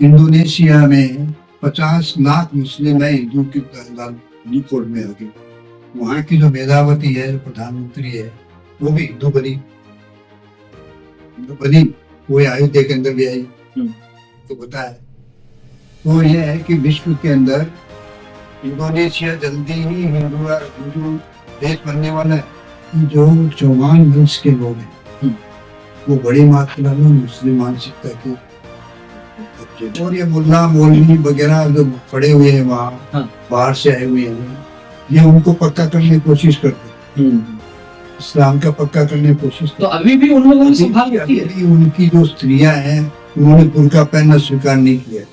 Indonesia में 50 लाख मुस्लिम है, हिंदू की तादाद कोड में आ गई। वहाँ की जो मेधावती है, जो प्रधानमंत्री है, वो भी हिंदू बनी, वो अयोध्या के अंदर भी आई। तो पता है, तो ये है कि विश्व के अंदर इंडोनेशिया जल्दी ही हिंदू देश बनने वाला है। जो चौहान वंश के लोग हैं, वो बड़ी मात्रा में मुस्लिम मानसिकता के, और ये मुल्ला मौलवी वगैरह जो पड़े हुए हैं वहाँ, बाहर से आए हुए हैं, ये उनको पक्का करने की कोशिश करते हैं, इस्लाम का पक्का करने की कोशिश। तो अभी भी उन लोगों ने अभी उनकी जो स्त्रियां हैं, उन्होंने बुर्का पहनना स्वीकार नहीं किया,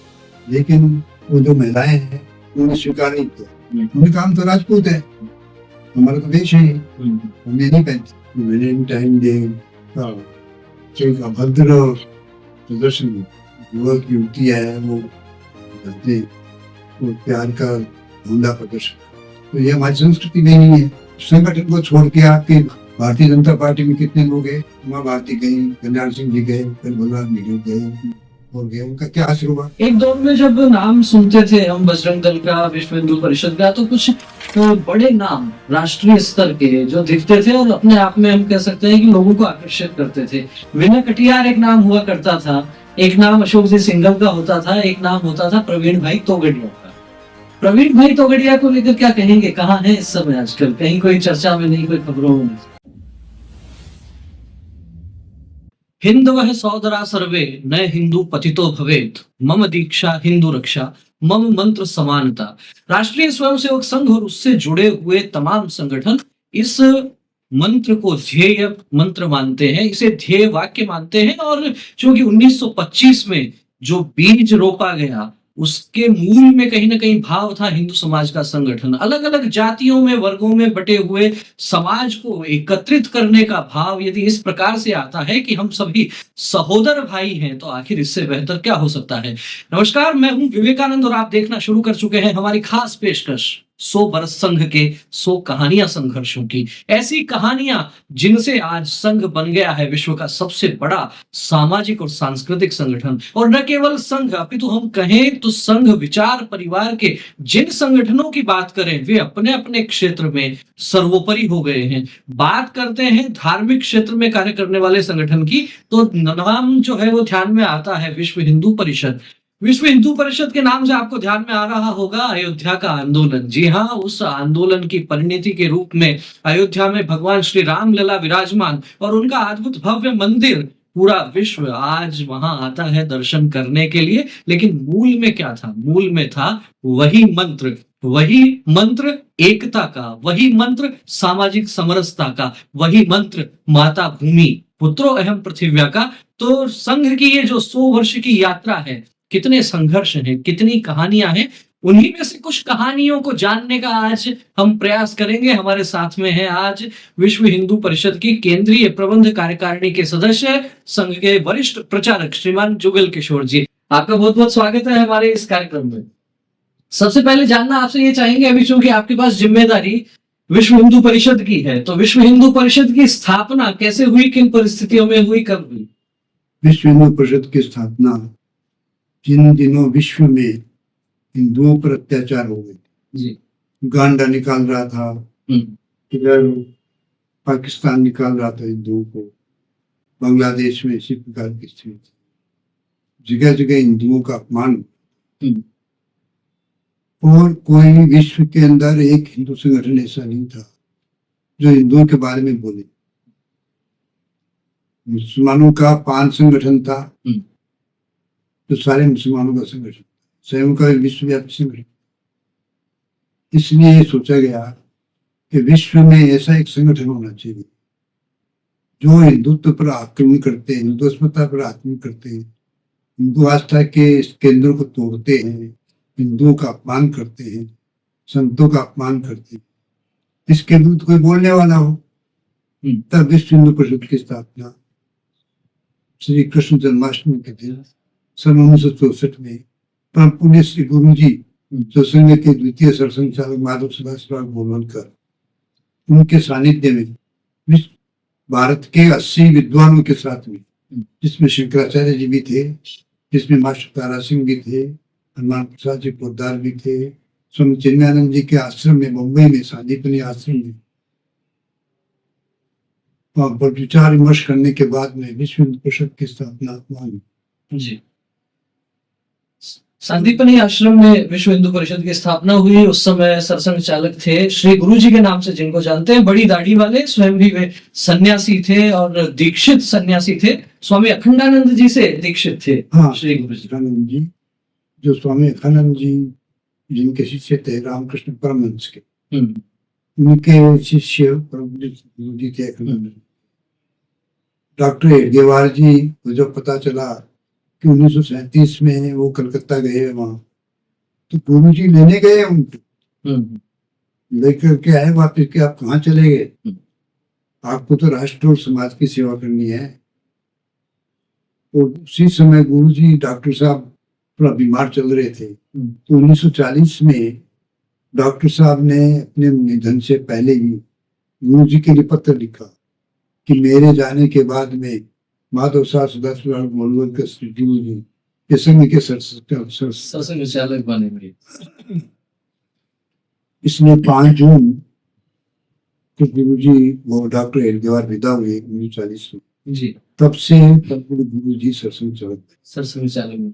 लेकिन वो जो महिलाएं हैं उन्होंने स्वीकार नहीं किया। उन्होंने कहा हम तो राजपूत है, हमारा तो देश है, हमें नहीं पहनते। वैलेंटाइन डे का एक अभद्र प्रदर्शन युवक युवती है वो करते, वो प्यार का धंधा प्रदर्शन, तो ये हमारी संस्कृति में नहीं है। संगठन को छोड़ के आपके भारतीय जनता पार्टी में कितने लोग हैं? उमा भारती गई, कल्याण सिंह जी गए, फिर बलराम मीडिया गए और गए, उनका क्या असर हुआ? एक दौर में जब नाम सुनते थे हम बजरंग दल का, विश्व हिंदू परिषद का, तो कुछ बड़े नाम राष्ट्रीय स्तर के जो दिखते थे और अपने आप में हम कह सकते हैं कि लोगों को आकर्षित करते थे। विनय कटियार एक नाम हुआ करता था, एक नाम अशोक जी सिंघल का होता था, एक नाम होता था प्रवीण भाई तोगड़िया का। प्रवीण भाई तोगड़िया को लेकर क्या कहेंगे? कहाँ है इस समय आजकल? कहीं कोई चर्चा में नहीं, कोई खबरों में नहीं। हिंदवः सोदरा सर्वे न हिंदू पतितो भवेत्, मम दीक्षा हिंदू रक्षा, मम मंत्र समानता। राष्ट्रीय स्वयंसेवक संघ और उससे जुड़े हुए तमाम संगठन इस मंत्र को ध्येय मंत्र मानते हैं, इसे ध्येय वाक्य मानते हैं। और चूंकि 1925 में जो बीज रोपा गया, उसके मूल में कहीं ना कहीं भाव था हिंदू समाज का संगठन। अलग अलग जातियों में, वर्गों में बटे हुए समाज को एकत्रित करने का भाव यदि इस प्रकार से आता है कि हम सभी सहोदर भाई हैं, तो आखिर इससे बेहतर क्या हो सकता है। नमस्कार, मैं हूं विवेकानंद और आप देखना शुरू कर चुके हैं हमारी खास पेशकश 100 बरस संघ के 100 कहानियां संघर्षों की। ऐसी कहानियां जिनसे आज संघ बन गया है विश्व का सबसे बड़ा सामाजिक और सांस्कृतिक संगठन। और न केवल संघ, अपितु हम कहें तो संघ विचार परिवार के जिन संगठनों की बात करें, वे अपने अपने क्षेत्र में सर्वोपरि हो गए हैं। बात करते हैं धार्मिक क्षेत्र में कार्य करने वाले संगठन की, तो नाम जो है वो ध्यान में आता है विश्व हिंदू परिषद। विश्व हिंदू परिषद के नाम से आपको ध्यान में आ रहा होगा अयोध्या का आंदोलन। जी हाँ, उस आंदोलन की परिणति के रूप में अयोध्या में भगवान श्री राम लला विराजमान और उनका अद्भुत भव्य मंदिर, पूरा विश्व आज वहां आता है दर्शन करने के लिए। लेकिन मूल में क्या था? मूल में था वही मंत्र एकता का, वही मंत्र सामाजिक समरसता का, वही मंत्र माता भूमि पुत्रो अहम पृथिव्या का। तो संघ की ये जो 100 वर्ष की यात्रा है, कितने संघर्ष हैं, कितनी कहानियां हैं, उन्हीं में से कुछ कहानियों को जानने का आज हम प्रयास करेंगे। हमारे साथ में है आज विश्व हिंदू परिषद की केंद्रीय प्रबंध कार्यकारिणी के सदस्य, संघ के वरिष्ठ प्रचारक श्रीमान जुगल किशोर जी। आपका बहुत बहुत स्वागत है हमारे इस कार्यक्रम में। सबसे पहले जानना आपसे ये चाहेंगे, अभी चूंकि आपके पास जिम्मेदारी विश्व हिंदू परिषद की है, तो विश्व हिंदू परिषद की स्थापना कैसे हुई, किन परिस्थितियों में हुई, कब हुई? विश्व हिंदू परिषद की स्थापना जिन दिनों विश्व में हिंदुओं पर अत्याचार हो गए, उगांडा निकाल रहा था, इधर पाकिस्तान निकाल रहा था हिंदुओं को, बांग्लादेश में इसी प्रकार की स्थिति, जगह जगह हिंदुओं का अपमान, और कोई विश्व के अंदर एक हिंदू संगठन ऐसा नहीं था जो हिंदुओं के बारे में बोले। मुसलमानों का 5 संगठन था, तो सारे मुसलमानों का संगठन, स्वयं का विश्वव्यापी संगठन। इसलिए सोचा गया कि विश्व में ऐसा एक संगठन होना चाहिए जो हिंदुत्व पर आक्रमण करते हैं, हिंदू अस्मिता पर आक्रमण करते हैं, हिंदू आस्था के केंद्रों को तोड़ते हैं, हिंदुओं का अपमान करते हैं, संतों का अपमान करते हैं, इसके विरुद्ध कोई बोलने वाला हो। तब विश्व हिंदू परिषद की स्थापना श्री कृष्ण जन्माष्टमी के दिन सन 1964 में परम पुण्य श्री गुरु जी, जो संघ के द्वितीय सरसंघचालक माधव सुभाष गोलवलकर, उनके सानिध्य में भारत के 80 विद्वानों के साथ में, जिसमें शंकराचार्य जी भी थे, जिसमें मास्टर तारा सिंह भी थे, हनुमान प्रसाद जी पोद्दार भी थे, स्वामी चिन्मयानंद जी के आश्रम में मुंबई में सांदीपनि आश्रम में वहाँ पर विचार विमर्श करने के बाद में विश्व हिंदू परिषद की स्थापना हुई। जी, संदीपनी आश्रम में विश्व हिंदू परिषद की स्थापना हुई। उस समय सरसंघ चालक थे श्री गुरु जी के नाम से, जिनको जानते हैं, बड़ी दाढ़ी वाले, स्वयं भी वे सन्यासी थे और दीक्षित सन्यासी थे। स्वामी अखंडानंद जी से दीक्षित थे। हाँ, श्री गुरु जी अखंडानंद जी, जो स्वामी अखंडानंद जी जिनके शिष्य थे रामकृष्ण परमहंस के, उनके शिष्य गुरु जी थे अखंडानंद। डॉक्टर हेडगेवार जी को जब पता चला कि 1937 में वो कलकत्ता गए वहां, तो गुरु जी लेने गए उनको, लेकर के आए वापिस के, आप कहाँ चले गए, आपको तो राष्ट्र और समाज की सेवा करनी है। तो उसी समय गुरु जी, डॉक्टर साहब थोड़ा बीमार चल रहे थे, तो 1940 में डॉक्टर साहब ने अपने निधन से पहले ही गुरु जी के लिए पत्र लिखा कि मेरे जाने के बाद में माधव साहब सदाशिव गोलवल के गुरु जी के संघ के सरसंघ चालक बने। इसलिए 5 जून को गुरु जी वो डॉक्टर हेडगेवार विदा हुए 1940 में। जी, तब गुरु जी सरसंघ चालक में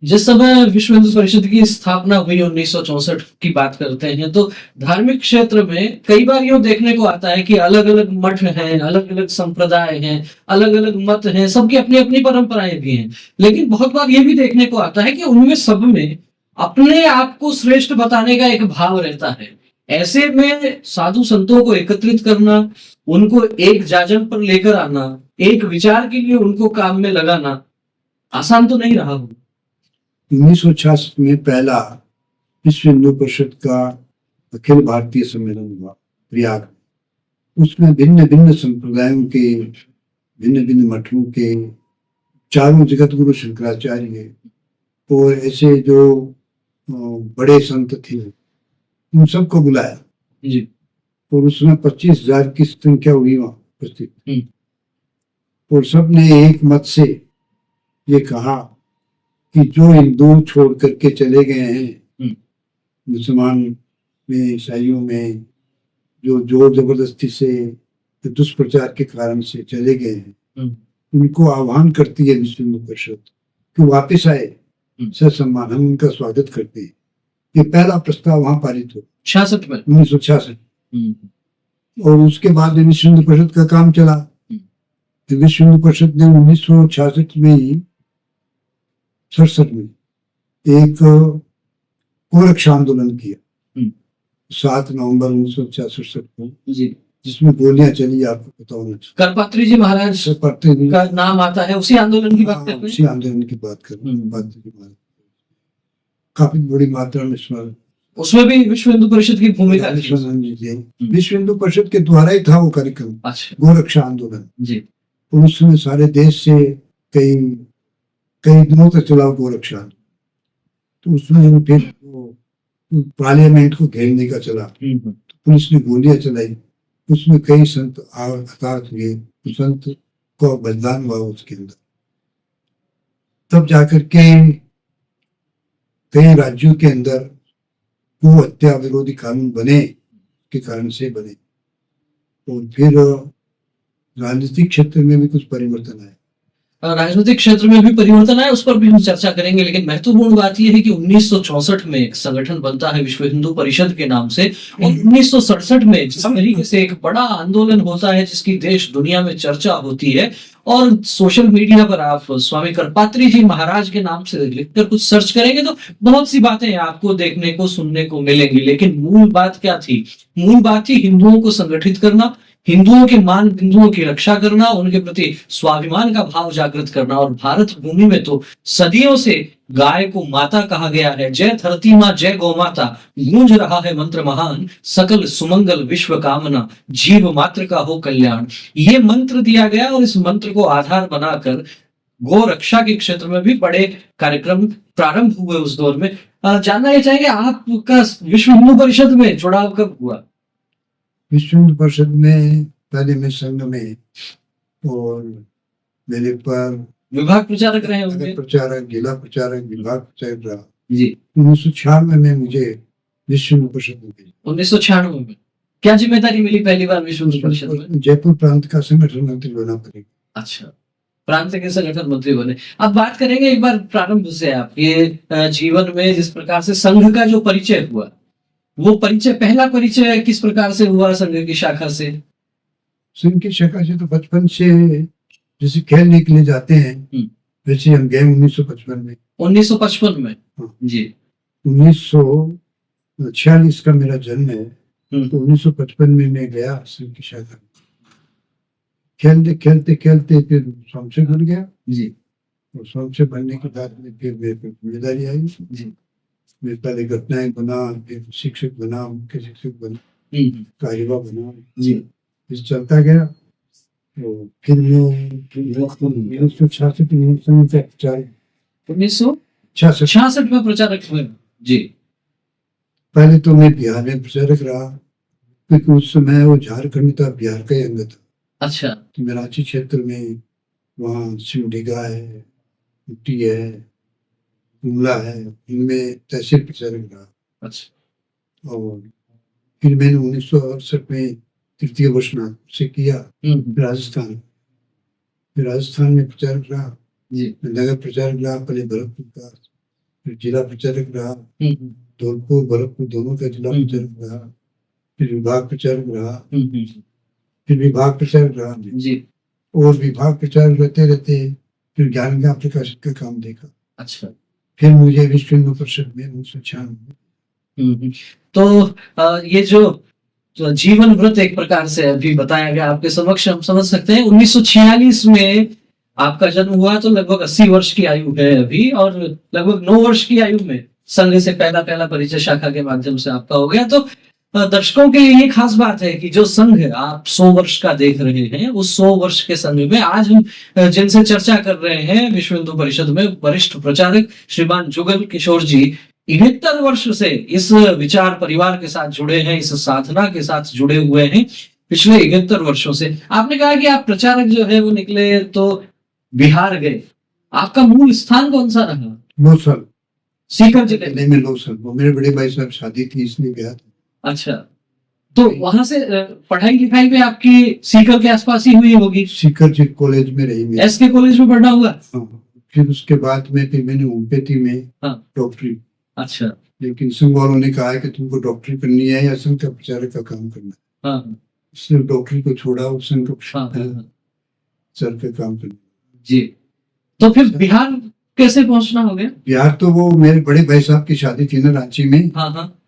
जिस समय विश्व हिंदू परिषद की स्थापना हुई 1964 की बात करते हैं, तो धार्मिक क्षेत्र में कई बार यूं देखने को आता है कि अलग अलग मठ हैं, अलग अलग संप्रदाय हैं, अलग अलग मत हैं, सबकी अपनी अपनी परंपराएं भी हैं। लेकिन बहुत बार ये भी देखने को आता है कि उनमें सब में अपने आप को श्रेष्ठ बताने का एक भाव रहता है। ऐसे में साधु संतों को एकत्रित करना, उनको एक जाजम पर लेकर आना, एक विचार के लिए उनको काम में लगाना आसान तो नहीं रहा। 1966 में पहला विश्व हिंदू परिषद का अखिल भारतीय सम्मेलन हुआ प्रयाग। उसमें भिन्न भिन्न संप्रदायों के, भिन्न भिन्न मठों के, चारों जगत गुरु शंकराचार्य और ऐसे जो बड़े संत थे, उन सबको बुलाया जी। और उसमें 25,000 की संख्या हुई वहां उपस्थित। और सबने एक मत से ये कहा कि जो हिंदू छोड़ करके चले गए हैं, मुसलमान में, ईसाइयों में, जो जोर जबरदस्ती से, दुष्प्रचार के कारण से चले गए हैं, उनको आह्वान करती है विश्व हिंदू परिषद कि वापिस आए, ससम्मान, हम उनका स्वागत करते हैं। ये पहला प्रस्ताव वहां पारित हुआ 66 में, 1966। और उसके बाद विश्व हिंदू परिषद का काम चला। तो विश्व हिंदू परिषद ने 1966 में ही 67 में एक गोरक्षा आंदोलन किया 7 नवंबर 1966 को, जिसमें गोलियां चली, आपको पता होना चाहिए। करपात्री जी महाराज का नाम आता है, उसी आंदोलन की बात करते हैं। उसी आंदोलन की बात कर रहे हैं। काफी बड़ी मात्रा में उसमें भी विश्व हिंदू परिषद की भूमिका थी। विश्व हिंदू परिषद के द्वारा ही था वो कार्यक्रम, गोरक्षा आंदोलन जी। और उस समय सारे देश से कई दिनों तक चला गोरक्षा। तो उसमें फिर पार्लियामेंट को घेरने का चला, तो पुलिस ने गोलियां चलाई, उसमें कई संत हताहत हुए, संत को बलिदान हुआ उसके अंदर। तब जाकर के कई राज्यों के अंदर गो हत्या विरोधी कानून बने, के कारण से बने। और फिर राजनीतिक क्षेत्र में भी कुछ परिवर्तन आए। राजनीतिक क्षेत्र में भी परिवर्तन आया, उस पर भी हम चर्चा करेंगे। लेकिन महत्वपूर्ण बात यह है कि 1964 में एक संगठन बनता है विश्व हिंदू परिषद के नाम से, और 1967 में जिस तरीके से एक बड़ा आंदोलन होता है जिसकी देश दुनिया में चर्चा होती है, और सोशल मीडिया पर आप स्वामी करपात्री जी महाराज के नाम से लिखकर कुछ सर्च करेंगे तो बहुत सी बातें आपको देखने को, सुनने को मिलेंगी। लेकिन मूल बात क्या थी? मूल बात थी हिंदुओं को संगठित करना, हिंदुओं के मान बिंदुओं की रक्षा करना, उनके प्रति स्वाभिमान का भाव जागृत करना। और भारत भूमि में तो सदियों से गाय को माता कहा गया है। जय धरती माँ, जय गौ माता, गूंज रहा है मंत्र महान, सकल सुमंगल विश्व कामना, जीव मात्र का हो कल्याण। ये मंत्र दिया गया और इस मंत्र को आधार बनाकर गौ रक्षा के क्षेत्र में भी बड़े कार्यक्रम प्रारंभ हुए उस दौर में। जानना ये चाहेंगे आपका विश्व हिंदू परिषद में जुड़ाव कब हुआ? विश्व हिंदू परिषद में पहले मैं संघ में, और मेरे पर विभाग प्रचारक रहे नगर होंगे। प्रचारक, जिला प्रचारक, विभाग प्रचारक रहा। जी। 1996 में मुझे विश्व हिंदू परिषद में भेजा। 1996 में क्या जिम्मेदारी मिली पहली बार विश्व हिंदू परिषद में? जयपुर प्रांत का संगठन मंत्री बना पड़ेगा। अच्छा, प्रांत के संगठन मंत्री बने। अब बात करेंगे एक बार प्रारंभ से आपके जीवन में जिस प्रकार से संघ का जो परिचय हुआ, वो परिचय, पहला परिचय किस प्रकार से हुआ संघ की शाखा से? संघ की शाखा से तो बचपन से जैसे खेलने के लिए जाते हैं वैसे हम गए 1955 में। 1955 में? हाँ। जी। 1946 का मेरा जन्म है, तो 1955 में मैं गया संघ की शाखा। खेलते खेलते खेलते फिर संसद बन गया। जी। और संसद बनने के बाद में फिर मेरे पे जिम्मेदारी आई। जी। मैं पहले घटनाएं बना, फिर शिक्षक बना, मुख्य शिक्षक बना, कार्यवाह बना। जी। फिर चलता गया। तो फिर मैं 1966 में संघ का प्रचारक, 1966 में प्रचारक हुए। जी। पहले तो मैं बिहार में प्रचारक रहा, क्योंकि उस समय वो झारखंड था, बिहार का ही अंग था। अच्छा। तो मैं रांची क्षेत्र में, वहाँ सिमडेगा है, कुट्टी है, जुमला है, इनमें तहसील प्रचारक रहा। अच्छा। और फिर मैंने 1968 में तृतीय वर्ष से किया राजस्थान। फिर राजस्थान में प्रचारक रहा। जी। नगर प्रचारक रहा, पहले भरतपुर का, फिर जिला प्रचारक रहा, धौलपुर भरतपुर दोनों का जिला प्रचारक रहा, फिर विभाग प्रचारक रहा, फिर विभाग प्रचारक रहा जी। और विभाग प्रचारक रहते रहते फिर ज्ञान का प्रकाशन का काम देखा। अच्छा। फिर मुझे विश्व हिंदू परिषद में 1996 तो ये जो जीवन व्रत एक प्रकार से अभी बताया गया आपके समक्ष, हम समझ सकते हैं 1946 में आपका जन्म हुआ, तो लगभग 80 वर्ष की आयु है अभी, और लगभग 9 वर्ष की आयु में संघ से पहला परिचय शाखा के माध्यम से आपका हो गया। तो दर्शकों के लिए ये खास बात है कि जो संघ आप 100 वर्ष का देख रहे हैं, उस 100 वर्ष के संघ में आज हम जिनसे चर्चा कर रहे हैं विश्व हिंदू परिषद में वरिष्ठ प्रचारक श्रीमान जुगल किशोर जी 71 वर्ष से इस विचार परिवार के साथ जुड़े हैं, इस साधना के साथ जुड़े हुए हैं पिछले 71 वर्षों से। आपने कहा कि आप प्रचारक जो है वो निकले तो बिहार गए, आपका मूल स्थान कौन सा रहा? लोसल, सीकर जिले में लोसल। वो मेरे बड़े भाई साहब शादी थी इसलिए गया था। अच्छा, तो वहां से पढ़ाई लिखाई में आपकी सीकर के आसपास ही हुई होगी? सीकर कॉलेज में रही मैं। एसके कॉलेज में पढ़ना हुआ? फिर उसके बाद में फिर मैंने होम्योपैथी में डॉक्टरी। अच्छा। लेकिन संघ वालों ने कहा कि तुमको डॉक्टरी करनी है या संघ का प्रचारक का काम करना है। इसलिए डॉक्टरी को छोड़ा और संघ का सर का काम करना। जी। तो फिर बिहार कैसे पहुंचना हो गया? बिहार तो वो मेरे बड़े भाई साहब की शादी थी ना रांची में,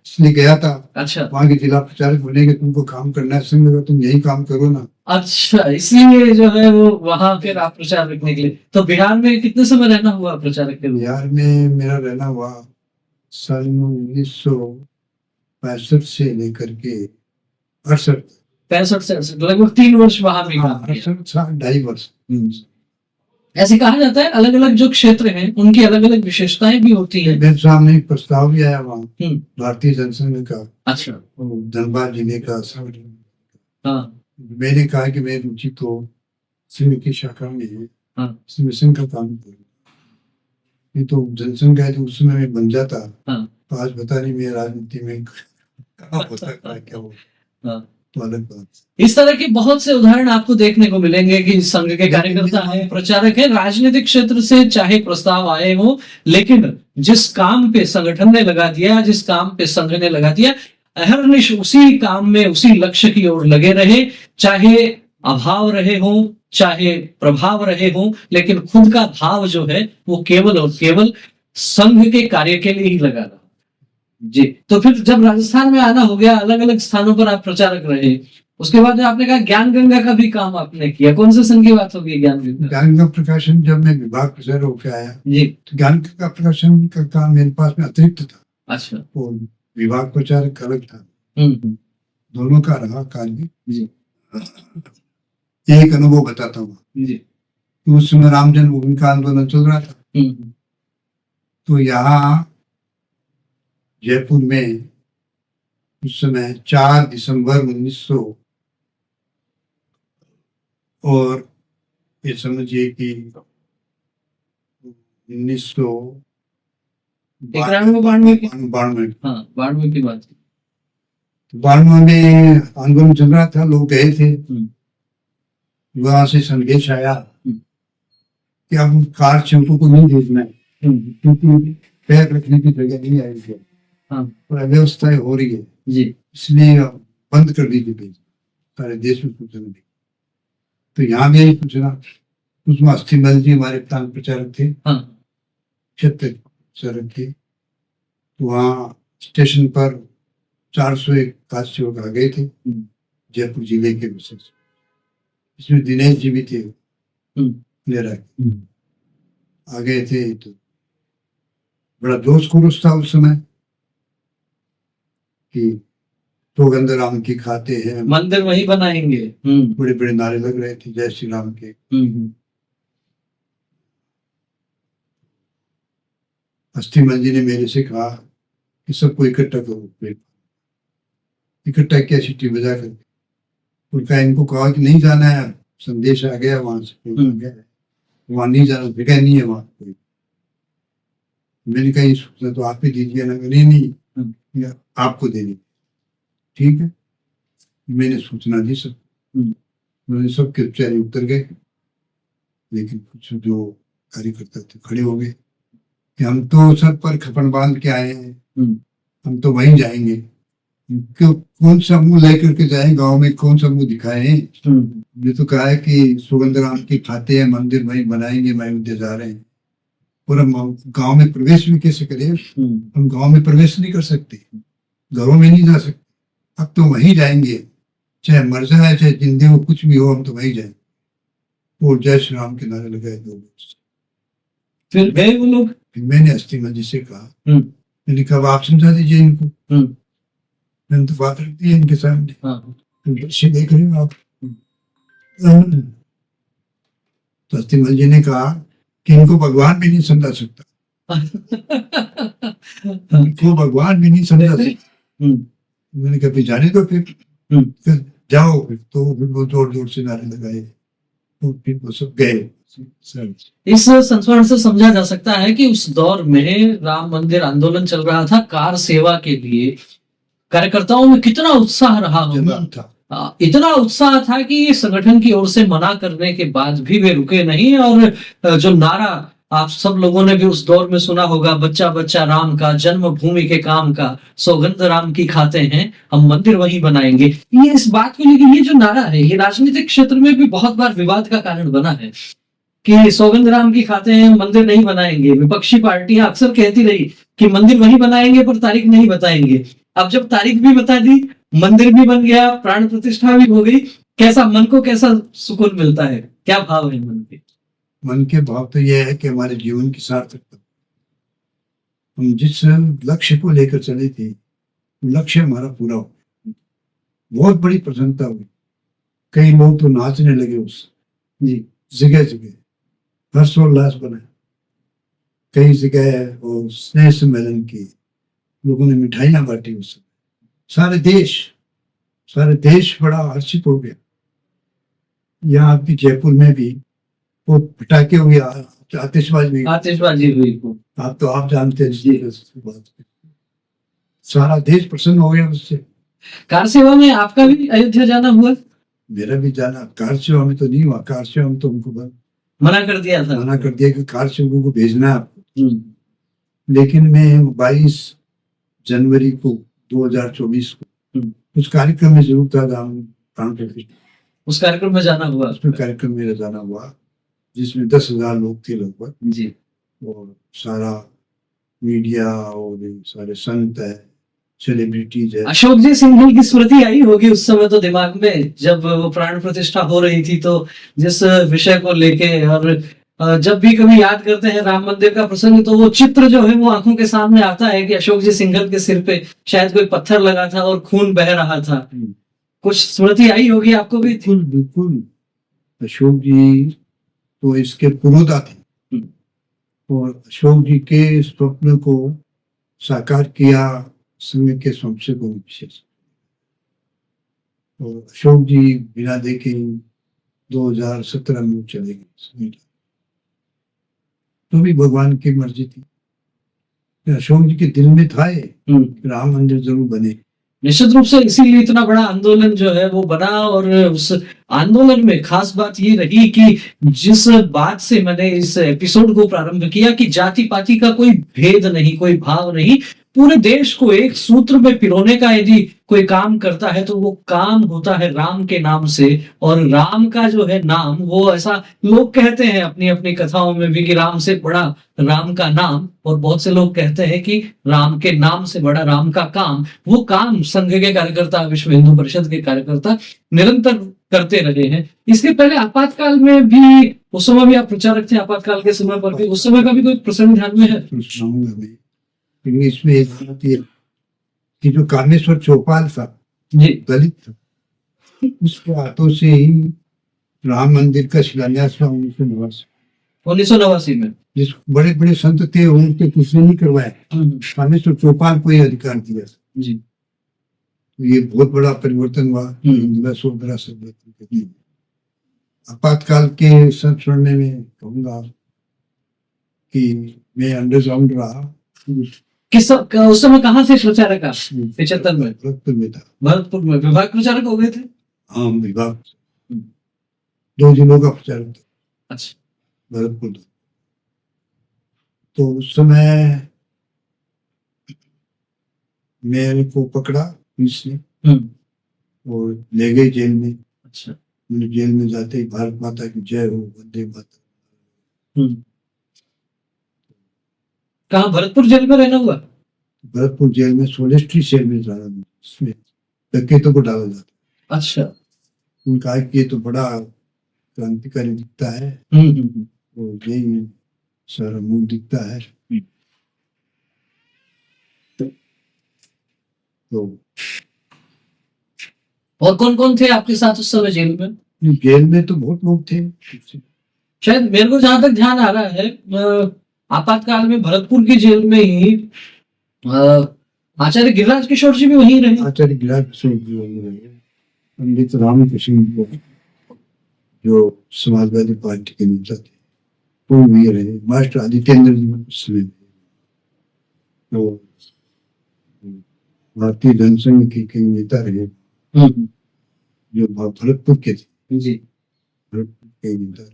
इसलिए गया था। अच्छा। वहाँ के जिला प्रचारक बनेंगे, तुमको काम करना है संघ का, तुम यही काम करो ना। अच्छा, इसलिए जो है वो वहाँ फिर आप प्रचारक निकले। तो बिहार में कितने समय रहना हुआ प्रचारक के? बिहार में मेरा रहना हुआ सन 1965 से लेकर के 68। 65 से 68, लगभग 3 वर्ष वहां भी काम किया। 2.5 वर्ष। ऐसे कहा जाता है अलग अलग जो क्षेत्र हैं उनकी अलग अलग विशेषताएं भी होती हैं। मेरे सामने एक प्रस्ताव भी आया वहाँ भारतीय जनसंघ का। अच्छा। धनबाद जिले का मैंने कहा कि मेरी रुचि तो संघ की शाखा में है, इसमें संघ का काम करूँ। ये तो जनसंघ है, तो उस समय में बन जाता। तो आज बता नहीं मैं राजनीति में क्या हो। इस तरह के बहुत से उदाहरण आपको देखने को मिलेंगे कि संघ के कार्यकर्ता हैं, प्रचारक हैं, राजनीतिक क्षेत्र से चाहे प्रस्ताव आए हो, लेकिन जिस काम पे संगठन ने लगा दिया, जिस काम पे संघ ने लगा दिया, अहर्निश उसी काम में, उसी लक्ष्य की ओर लगे रहे, चाहे अभाव रहे हो, चाहे प्रभाव रहे हो, लेकिन खुद का भाव जो है वो केवल और केवल संघ के कार्य के लिए ही लगा रहा। जी। तो फिर जब राजस्थान में आना हो गया, अलग अलग स्थानों पर आप प्रचारक रहे, उसके बाद आपने कहा ज्ञान गंगा का भी काम आपने किया। कौन से संघ की बात होगी? ज्ञान गंगा। ज्ञान गंगा प्रकाशन जब मैं विभाग प्रचारक होकर आया जी, तो ज्ञान गंगा प्रकाशन का काम मेरे पास में अतिरिक्त था। अच्छा। और विभाग प्रचारक अलग था। दोनों का रहा कार्य। जी। एक अनुभव बताता हूँ जी। तो उस समय राम जन्मभूमि का आंदोलन चल रहा था। तो यहाँ जयपुर में उस समय 4 दिसंबर 1900 और ये समझिए कि 91 92 की 92 हाँ 92 की बात है। 92 में आंदोलन चल रहा था, लोग गए थे, हम्म, वहां से संदेश आया हम्म, कि अब कार चौकों को नहीं भेजना है, हम्म, क्योंकि पैर रखने की जगह नहीं आई है हाँ और अव्यवस्थाएं हो रही है, जी इसलिए अब बंद कर दीजिए भेज, सारे देश में सूचना दी। तो यहाँ भी यही सूचना, उसमें अस्थिमल जी हमारे प्रांत प्रचारक थे, हाँ क्षेत्र प्रचारक थे, तो वहाँ स्टेशन पर 401 कांस्टेबल आ गए थे, जयपुर जिले के विशेष, इसमें दिनेश जी भी थे, मेरा आ गए थे। तो बड़ा जोश खरोश था उस समय कि सौगंध राम की खाते हैं, मंदिर वही बनाएंगे। बड़े बड़े नारे लग रहे थे जय श्री राम के। अस्थिमल जी ने मेरे से कहा कि सबको इकट्ठा करो, इकट्ठा किया सीटी बजा कर, उनका इनको कहा कि नहीं जाना है, संदेश आ गया वहां से, वहां नहीं जाना, जगह नहीं है वहां कोई। मैंने कहा ये सूचना तो आप ही दीजिए ना, नहीं आपको देनी, ठीक है। मैंने सूचना दी सब, उन्होंने सबके बेचारे उतर गए, लेकिन कुछ जो कार्यकर्ता थे खड़े हो गए कि हम तो सर पर खपन बांध के आए हैं, हम तो वहीं जाएंगे, कौन सा मुंह लेकर के जाए, गांव में कौन सा मुंह दिखाए। ये तो कहा है कि सुगंध राम की खाते हैं, मंदिर वहीं बनाएंगे, अयोध्या जा रहे हैं, और हम गांव में प्रवेश भी कैसे करें, हम गांव में प्रवेश नहीं कर सकते, घरों में नहीं जा सकते, अब तो वहीं जाएंगे, चाहे मर जाए चाहे जिंदगी हो, कुछ भी हो, हम तो वहीं जाएंगे। और जय श्री राम के नारे लगाए 2 वर्ष। फिर गए वो लोग। मैंने अस्थिमल जी से कहा, मैंने कहा आप समझा दीजिए इनको, मैंने तो बात रख दी है इनके सामने, दृश्य देख रहे हो आप। तो अस्थिमल जी ने कहा कि इनको भगवान भी नहीं समझा सकता, इनको भगवान भी नहीं समझा सकता। मैंने कहा फिर जाने दो, फिर जाओ, फिर तो फिर वो जोर जोर से नारे लगाए, तो फिर वो सब गए। इस संस्मरण से समझा जा सकता है कि उस दौर में राम मंदिर आंदोलन चल रहा था, कार सेवा के लिए कार्यकर्ताओं में कितना उत्साह रहा होगा। इतना उत्साह था कि संगठन की ओर से मना करने के बाद भी वे रुके नहीं, और जो नारा आप सब लोगों ने भी उस दौर में सुना होगा, बच्चा बच्चा राम का, जन्मभूमि के काम का, सौगंध राम की खाते हैं, हम मंदिर वहीं बनाएंगे। ये इस बात को लेकर ये जो नारा है, ये राजनीतिक क्षेत्र में भी बहुत बार विवाद का कारण बना है कि सौगंध राम की खाते हैं, मंदिर नहीं बनाएंगे। विपक्षी पार्टियां अक्सर कहती रही कि मंदिर वहीं बनाएंगे पर तारीख नहीं बताएंगे। अब जब तारीख भी बता दी, मंदिर भी बन गया, प्राण प्रतिष्ठा भी हो गई, कैसा मन को कैसा सुकून मिलता है, क्या भाव है मन के? मन के भाव तो यह है कि हमारे जीवन की सार्थकता, हम जिस लक्ष्य को लेकर चले थे, लक्ष्य हमारा पूरा हो, बहुत बड़ी प्रसन्नता हुई। कई लोग तो नाचने लगे उस जी, जगह जगह हर्षोल्लास बना, कई जगह वो स्नेह सम्मेलन की, लोगों ने मिठाइयां बांटी, उस सारे देश बड़ा हर्षित हो गया। यहाँ भी जयपुर में भी वो पटाखे हुए, आतिशबाजी हुई, आप तो आप जानते हैं, सारा देश प्रसन्न हो गया उससे। कार सेवा में आपका भी अयोध्या जाना हुआ? मेरा भी जाना, कार सेवा में तो नहीं हुआ, कार सेवा में तो उनको मना कर दिया था, मना कर दिया कि कार सेवकों को भेजना है आपको। लेकिन मैं 22 जनवरी को 2024 को उस कार्यक्रम में जरूर था, प्राण प्रतिष्ठा, उस कार्यक्रम में जाना हुआ, उसमें कार्यक्रम मेरा जाना हुआ, जिसमें 10,000 लोग थे लगभग जी, और सारा मीडिया और सारे संत है, सेलिब्रिटीज है। अशोक जी सिंघल की स्मृति आई होगी उस समय तो दिमाग में, जब वो प्राण प्रतिष्ठा हो रही थी, तो जिस विषय को लेके, और जब भी कभी याद करते हैं राम मंदिर का प्रसंग, तो वो चित्र जो है वो आंखों के सामने आता है कि अशोक जी सिंघल के सिर पे शायद कोई पत्थर लगा था और खून बह रहा था। कुछ स्मृति आई होगी आपको भी? बिल्कुल। अशोक जी तो इसके पुरोधा थे, और अशोक जी के स्वप्न को साकार किया संघ के संशय को विशेष। और अशोक जी बिना देखे 2017 में चले गए। तो भी भगवान की मर्जी थी। अशोक जी के दिल में था ये कि राम मंदिर जरूर बने। निश्चित रूप से इसीलिए इतना बड़ा आंदोलन जो है वो बना, और उस आंदोलन में खास बात ये रही कि जिस बात से मैंने इस एपिसोड को प्रारंभ किया कि जाति पाति का कोई भेद नहीं, कोई भाव नहीं, पूरे देश को एक सूत्र में पिरोने का यदि कोई काम करता है तो वो काम होता है राम के नाम से। और राम का जो है नाम, वो ऐसा लोग कहते हैं अपनी अपनी कथाओं में भी कि राम से बड़ा राम का नाम, और बहुत से लोग कहते हैं कि राम के नाम से बड़ा राम का काम। वो काम संघ के कार्यकर्ता, विश्व हिंदू परिषद के कार्यकर्ता निरंतर करते रहे हैं। इसके पहले आपातकाल में भी, उस समय भी आप प्रचारक थे, आपातकाल के समय पर भी, उस समय का भी कोई प्रसंग ध्यान में है? सुनाऊंगा मैं, लेकिन इसमें एक बात ये कि जो कामेश्वर चौपाल था, जी, दलित था, उसके हाथों से ही राम मंदिर का शिलान्यास हुआ 1989 में। जिस बड़े बड़े संत थे उनके किसी ने नहीं करवाया, कामेश्वर चौपाल को ही अधिकार दिया। जी, तो ये बहुत बड़ा परिवर्तन हुआ हिंदू सोदरा सभ्यता। आपातकाल के सब छोड़ने में कहूंगा कि मैं अंडरग्राउंड रहा। उस समय कहाँ से प्रचारक आप? 75 में भरतपुर में था। भरतपुर में विभाग प्रचारक हो गए थे? हाँ, विभाग 2 जिलों का प्रचारक था। अच्छा। भरतपुर। तो उस समय मेरे को पकड़ा पुलिस ने और ले गए जेल में। अच्छा। मैंने जेल में जाते ही भारत माता की जय हो, वंदे मातरम। कहाँ भरतपुर जेल में रहना हुआ? भरतपुर जेल में सोलेस्ट्री सेल में रहा, इसमें डकैतों को डाला जाता। अच्छा। उन्होंने कहा कि ये तो बड़ा क्रांतिकारी दिखता है, और यही सारा मूल दिखता है। तो और कौन कौन थे आपके साथ उस समय जेल में? जेल में तो बहुत लोग थे। शायद मेरे को जहां तक ध्यान आ रहा है, आपातकाल में भरतपुर की जेल में ही आचार्य गिरिराज किशोर जी भी वहीं रहे। आचार्य गिरिराज किशोर जी वहीं रहे। पंडित रामकृष्ण जो समाजवादी पार्टी के नेता थे वो वहीं रहे। मास्टर आदित्येंद्र जी उस समय तो भारतीय जनसंघ के कई नेता रहे जो भरतपुर के थे। जी, भरतपुर के नेता रहे।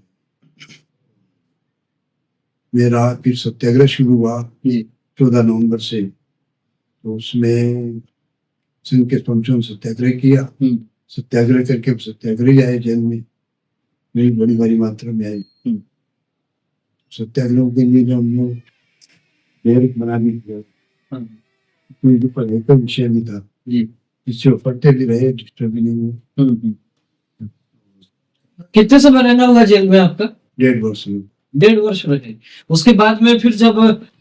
मेरा फिर सत्याग्रह शुरू हुआ 14 नवंबर से। तो उसमें संघ के पंचों सत्याग्रह किया। सत्याग्रह करके सत्याग्रही आए जेल में, मेरी बड़ी भारी मात्रा में आई। सत्याग्रह के लिए जो हम लोग प्रेरक बना भी दिया, पढ़ाई का विषय भी था जिससे पढ़ते भी रहे, डिस्टर्ब भी नहीं हुए। कितने समय रहना होगा जेल में आपका? 1.5 वर्ष में। 1.5 वर्ष रहे। उसके बाद में फिर जब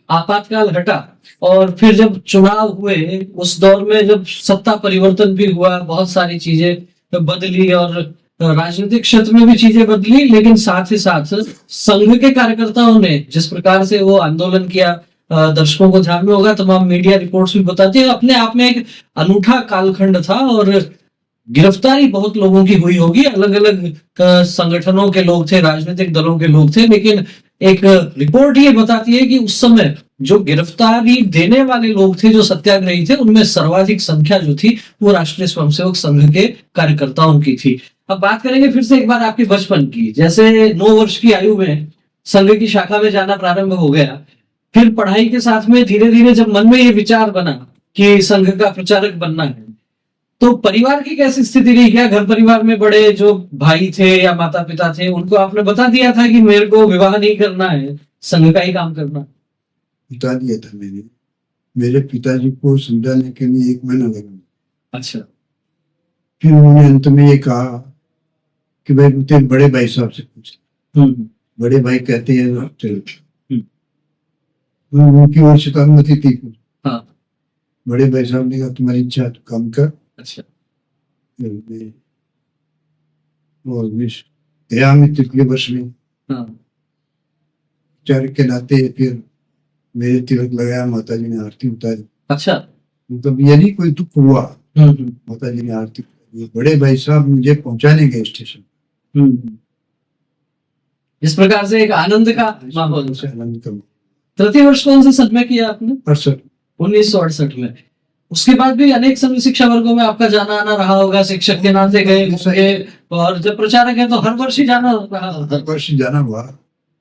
आपातकाल हटा और फिर जब चुनाव हुए, उस दौर में जब सत्ता परिवर्तन भी हुआ, बहुत सारी चीजें बदली और राजनीतिक क्षेत्र में भी चीजें बदली, लेकिन साथ ही साथ संघ के कार्यकर्ताओं ने जिस प्रकार से वो आंदोलन किया, दर्शकों को ध्यान में होगा, तमाम मीडिया रिपोर्ट्स भी बताती है, अपने आप में एक अनूठा कालखंड था। और गिरफ्तारी बहुत लोगों की हुई होगी, अलग अलग संगठनों के लोग थे, राजनीतिक दलों के लोग थे, लेकिन एक रिपोर्ट ये बताती है कि उस समय जो गिरफ्तारी देने वाले लोग थे, जो सत्याग्रही थे, उनमें सर्वाधिक संख्या जो थी वो राष्ट्रीय स्वयंसेवक संघ के कार्यकर्ताओं की थी। अब बात करेंगे फिर से एक बार आपके बचपन की। जैसे 9 वर्ष की आयु में संघ की शाखा में जाना प्रारंभ हो गया, फिर पढ़ाई के साथ में धीरे धीरे जब मन में ये विचार बना कि संघ का प्रचारक बनना है, तो परिवार की कैसी स्थिति रही? क्या घर परिवार में बड़े जो भाई थे या माता पिता थे, उनको आपने बता दिया था कि मेरे को विवाह नहीं करना है, संघ का ही काम करना? बता दिया था मैंने। मेरे पिताजी को समझाने के लिए 1 महीना लगा। अच्छा। फिर उन्होंने अंत में ये कहा कि भाई तेरे बड़े भाई साहब से पूछ। बड़े भाई कहते हैं चलो। उनकी ओर से तो अनुमति थी। हाँ। बड़े भाई साहब ने कहा तुम्हारी इच्छा है तो काम कर। अच्छा। और गया मैं पिछले वर्ष में। हाँ। चार के नाते फिर मेरे तिलक लगाया, माता जी ने आरती उतारी। अच्छा। मतलब ये नहीं कोई दुख हुआ, माता जी ने आरती उतारी। बड़े भाई साहब मुझे पहुंचाने गए स्टेशन। इस प्रकार से एक आनंद का माहौल से आनंद का तृतीय वर्ष कौन से सन में किया आपने? 68 1968 में। उसके बाद भी अनेक संघ शिक्षा वर्गों में आपका जाना आना रहा होगा, शिक्षक के नाते गए होंगे, और जब प्रचारक है तो हर वर्ष ही जाना रहा होगा। हर वर्ष जाना हुआ।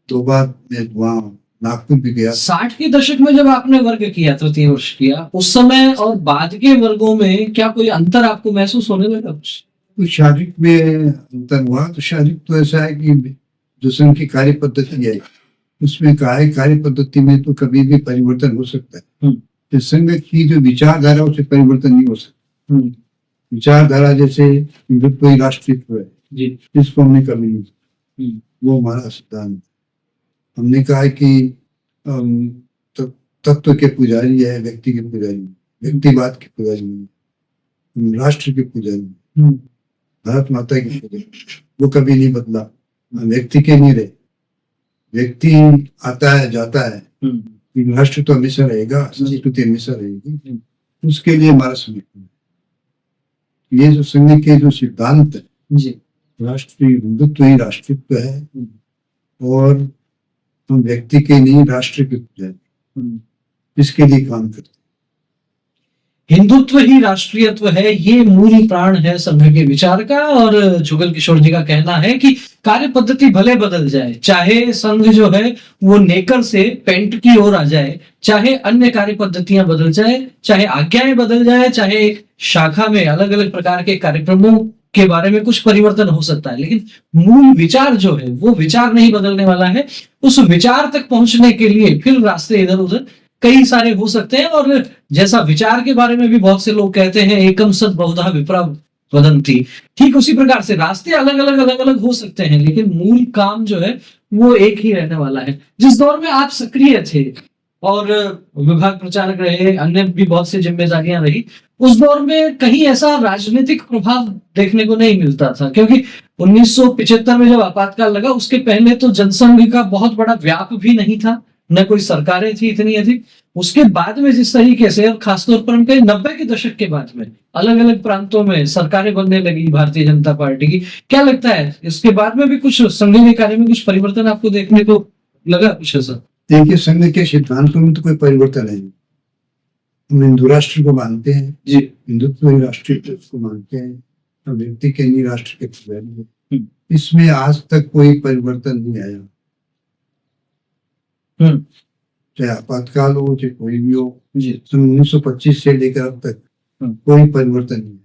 2 बार मैं वहाँ नागपुर भी गया। 60 के दशक में जब आपने वर्ग किया, तृतीय वर्ष किया, उस समय और बाद के वर्गों में क्या कोई अंतर आपको महसूस होने लगा? कुछ शारीरिक में अंतर हुआ। तो शारीरिक तो ऐसा है कि जो संघ की कार्य पद्धति है उसमें कार्य पद्धति में तो कभी भी परिवर्तन हो सकता है। तो संघ की जो विचारधारा उससे परिवर्तन नहीं हो सकता। विचारधारा जैसे हिंदुत्व ही राष्ट्रीयत्व है जी, इसको हमने कभी नहीं, वो हमारा सिद्धांत। हमने कहा है कि तत्व के पुजारी है, व्यक्ति के पुजारी, व्यक्तिवाद के पुजारी नहीं, राष्ट्र के पुजारी, भारत माता की पुजारी। वो कभी नहीं बदला। व्यक्ति के नहीं रहे। व्यक्ति आता है जाता है, राष्ट्र तो हमेशा रहेगा, संस्कृति हमेशा रहेगी। उसके लिए हमारा समर्पण है। ये जो संघ के जो सिद्धांत है जी, राष्ट्रीय हिंदुत्व ही राष्ट्रित्व है, और हम व्यक्ति के नहीं राष्ट्र के पुजारी, इसके लिए काम करते हैं। हिंदुत्व ही राष्ट्रीयत्व है, ये मूल प्राण है संघ के विचार का। और जुगल किशोर जी का कहना है कि कार्य पद्धति भले बदल जाए, चाहे संघ जो है वो नेकर से पेंट की ओर आ जाए, चाहे अन्य कार्य पद्धतियां बदल जाए, चाहे आज्ञाएं बदल जाए, चाहे शाखा में अलग अलग प्रकार के कार्यक्रमों के बारे में कुछ परिवर्तन हो सकता है, लेकिन मूल विचार जो है वो विचार नहीं बदलने वाला है। उस विचार तक पहुंचने के लिए फिर रास्ते इधर उधर कई सारे हो सकते हैं। और जैसा विचार के बारे में भी बहुत से लोग कहते हैं, एकम सद बहुधा विप्रा वदंती, ठीक उसी प्रकार से रास्ते अलग अलग हो सकते हैं, लेकिन मूल काम जो है वो एक ही रहने वाला है। जिस दौर में आप सक्रिय थे और विभाग प्रचारक रहे, अन्य भी बहुत सी जिम्मेदारियां रही, उस दौर में कहीं ऐसा राजनीतिक प्रभाव देखने को नहीं मिलता था, क्योंकि 1975 में जब आपातकाल लगा उसके पहले तो जनसंघ का बहुत बड़ा व्याप भी नहीं था, न कोई सरकारें थी इतनी अधिक। उसके बाद में जिस तरीके से, और खासतौर पर हम कहें 90 के दशक के बाद में अलग अलग प्रांतों में सरकारें बनने लगी भारतीय जनता पार्टी की, क्या लगता है इसके बाद में भी कुछ संघ के कार्य में कुछ परिवर्तन आपको देखने को लगा कुछ ऐसा? देखिए, संघ के सिद्धांतों में तो कोई परिवर्तन नहीं। हम हिंदू राष्ट्र को मानते हैं जी, हिंदुत्व ही राष्ट्रीय को मानते हैं, और व्यक्ति के नहीं राष्ट्र के पुजारी। इसमें आज तक कोई परिवर्तन नहीं आया। चाहे आपातकाल हो, चाहे कोई भी हो, सन 1925 से लेकर अब तक कोई परिवर्तन नहीं है।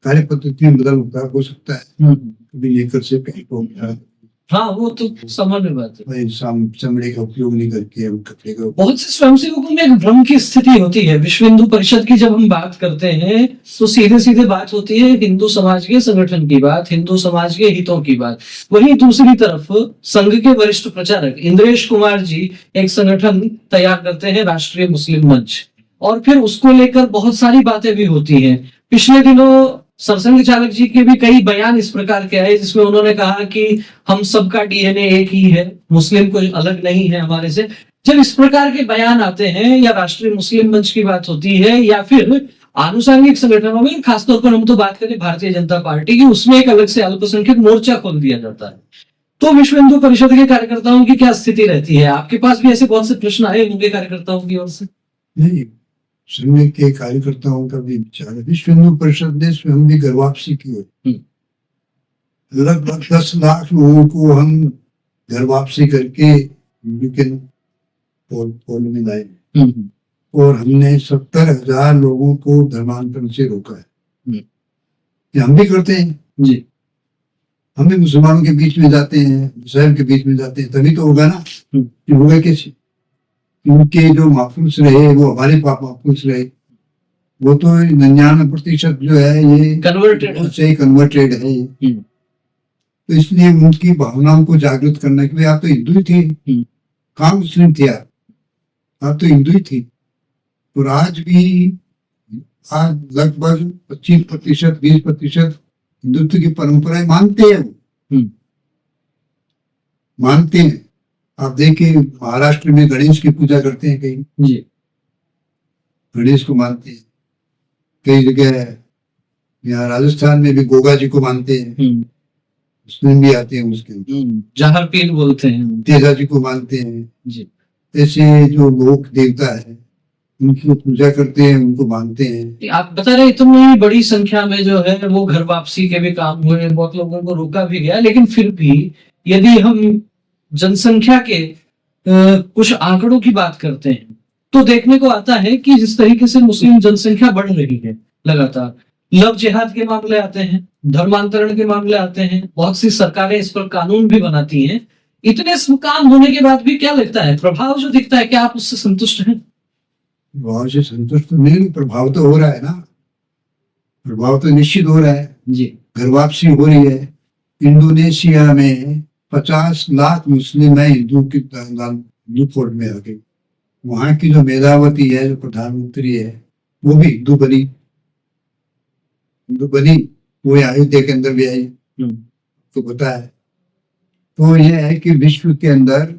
कार्य पद्धति में बदल उतार हो सकता है, कभी लेकर से कहीं हो गया, हाँ वो तो सामान्य बात है। भाई चमड़े का उपयोग नहीं करके हम कपड़े का। बहुत से स्वयंसेवकों में एक भ्रम की स्थिति होती है। विश्व हिंदू परिषद की जब हम बात करते हैं तो सीधे सीधे बात होती है हिंदू समाज के संगठन की बात, हिंदू समाज के हितों की बात। वहीं दूसरी तरफ संघ के वरिष्ठ प्रचारक इंद्रेश कुमार जी एक संगठन तैयार करते हैं, राष्ट्रीय मुस्लिम मंच, और फिर उसको लेकर बहुत सारी बातें भी होती हैं। पिछले दिनों सरसंघ चालक जी के भी कई बयान इस प्रकार के आए जिसमें उन्होंने कहा कि हम सबका डीएनए एक ही है, मुस्लिम कोई अलग नहीं है हमारे से। जब इस प्रकार के बयान आते हैं, या राष्ट्रीय मुस्लिम मंच की बात होती है, या फिर आनुषंगिक संगठनों में, खासतौर पर हम तो बात करें भारतीय जनता पार्टी की, उसमें एक अलग से अल्पसंख्यक मोर्चा खोल दिया जाता है, तो विश्व हिंदू परिषद के कार्यकर्ताओं की क्या स्थिति रहती है? आपके पास भी ऐसे बहुत से प्रश्न आए होंगे कार्यकर्ताओं की ओर से? नहीं, संघ के कार्यकर्ताओं का भी विचार है। विश्व हिंदू परिषद ने स्वयं भी घर वापसी की है। लगभग 10 लाख लोगों को हम घर वापसी करके पोल में लाए, और हमने 70,000 लोगों को धर्मांतरण से रोका है। ये हम भी करते हैं जी, हम भी मुसलमानों के बीच में जाते हैं, मुसलमान के बीच में जाते हैं, तभी तो होगा ना। ये होगा कैसे? उनके जो महफूज रहे वो हमारे पास महफूज रहे। वो तो 99% जो है ये कन्वर्टेड है। तो इसलिए उनकी भावनाओं को जागृत करना कि भाई आप तो हिंदू ही थे, कहाँ मुस्लिम थे आप तो हिंदू ही थे। और आज लगभग 25% 20% हिंदुत्व की परंपराएं मानते हैं। मानते हैं। आप देखिए, महाराष्ट्र में गणेश की पूजा करते हैं, कहीं जी, गणेश को मानते हैं, कई जगह यहाँ राजस्थान में भी गोगा जी को मानते हैं, मुस्लिम भी आते हैं उसके अंदर, जहर पीर बोलते हैं। तेजा जी को मानते हैं। जी। ऐसे जो लोक देवता है उनकी पूजा करते हैं, उनको मानते हैं। आप बता रहे इतनी बड़ी संख्या में जो है वो घर वापसी के भी काम हुए, बहुत लोगों को रोका भी गया, लेकिन फिर भी यदि हम जनसंख्या के कुछ आंकड़ों की बात करते हैं तो देखने को आता है कि जिस तरीके से मुस्लिम जनसंख्या बढ़ रही है लगातार, लव जिहाद के मामले आते हैं, धर्मांतरण के मामले आते हैं, बहुत सी सरकारें इस पर कानून भी बनाती हैं। इतने काम होने के बाद भी क्या लगता है, प्रभाव जो दिखता है, क्या आप उससे संतुष्ट हैं? प्रभाव से संतुष्ट तो नहीं, प्रभाव तो हो रहा है ना, प्रभाव तो निश्चित हो रहा है जी। घर वापसी हो रही है। इंडोनेशिया में 50 लाख मुस्लिम है हिंदू फोर्ट में आ गई। वहां की जो मेधावती है, जो प्रधानमंत्री है, वो भी हिंदू बनी, वो अयोध्या के अंदर भी आई, तो पता है। तो यह है कि विश्व के अंदर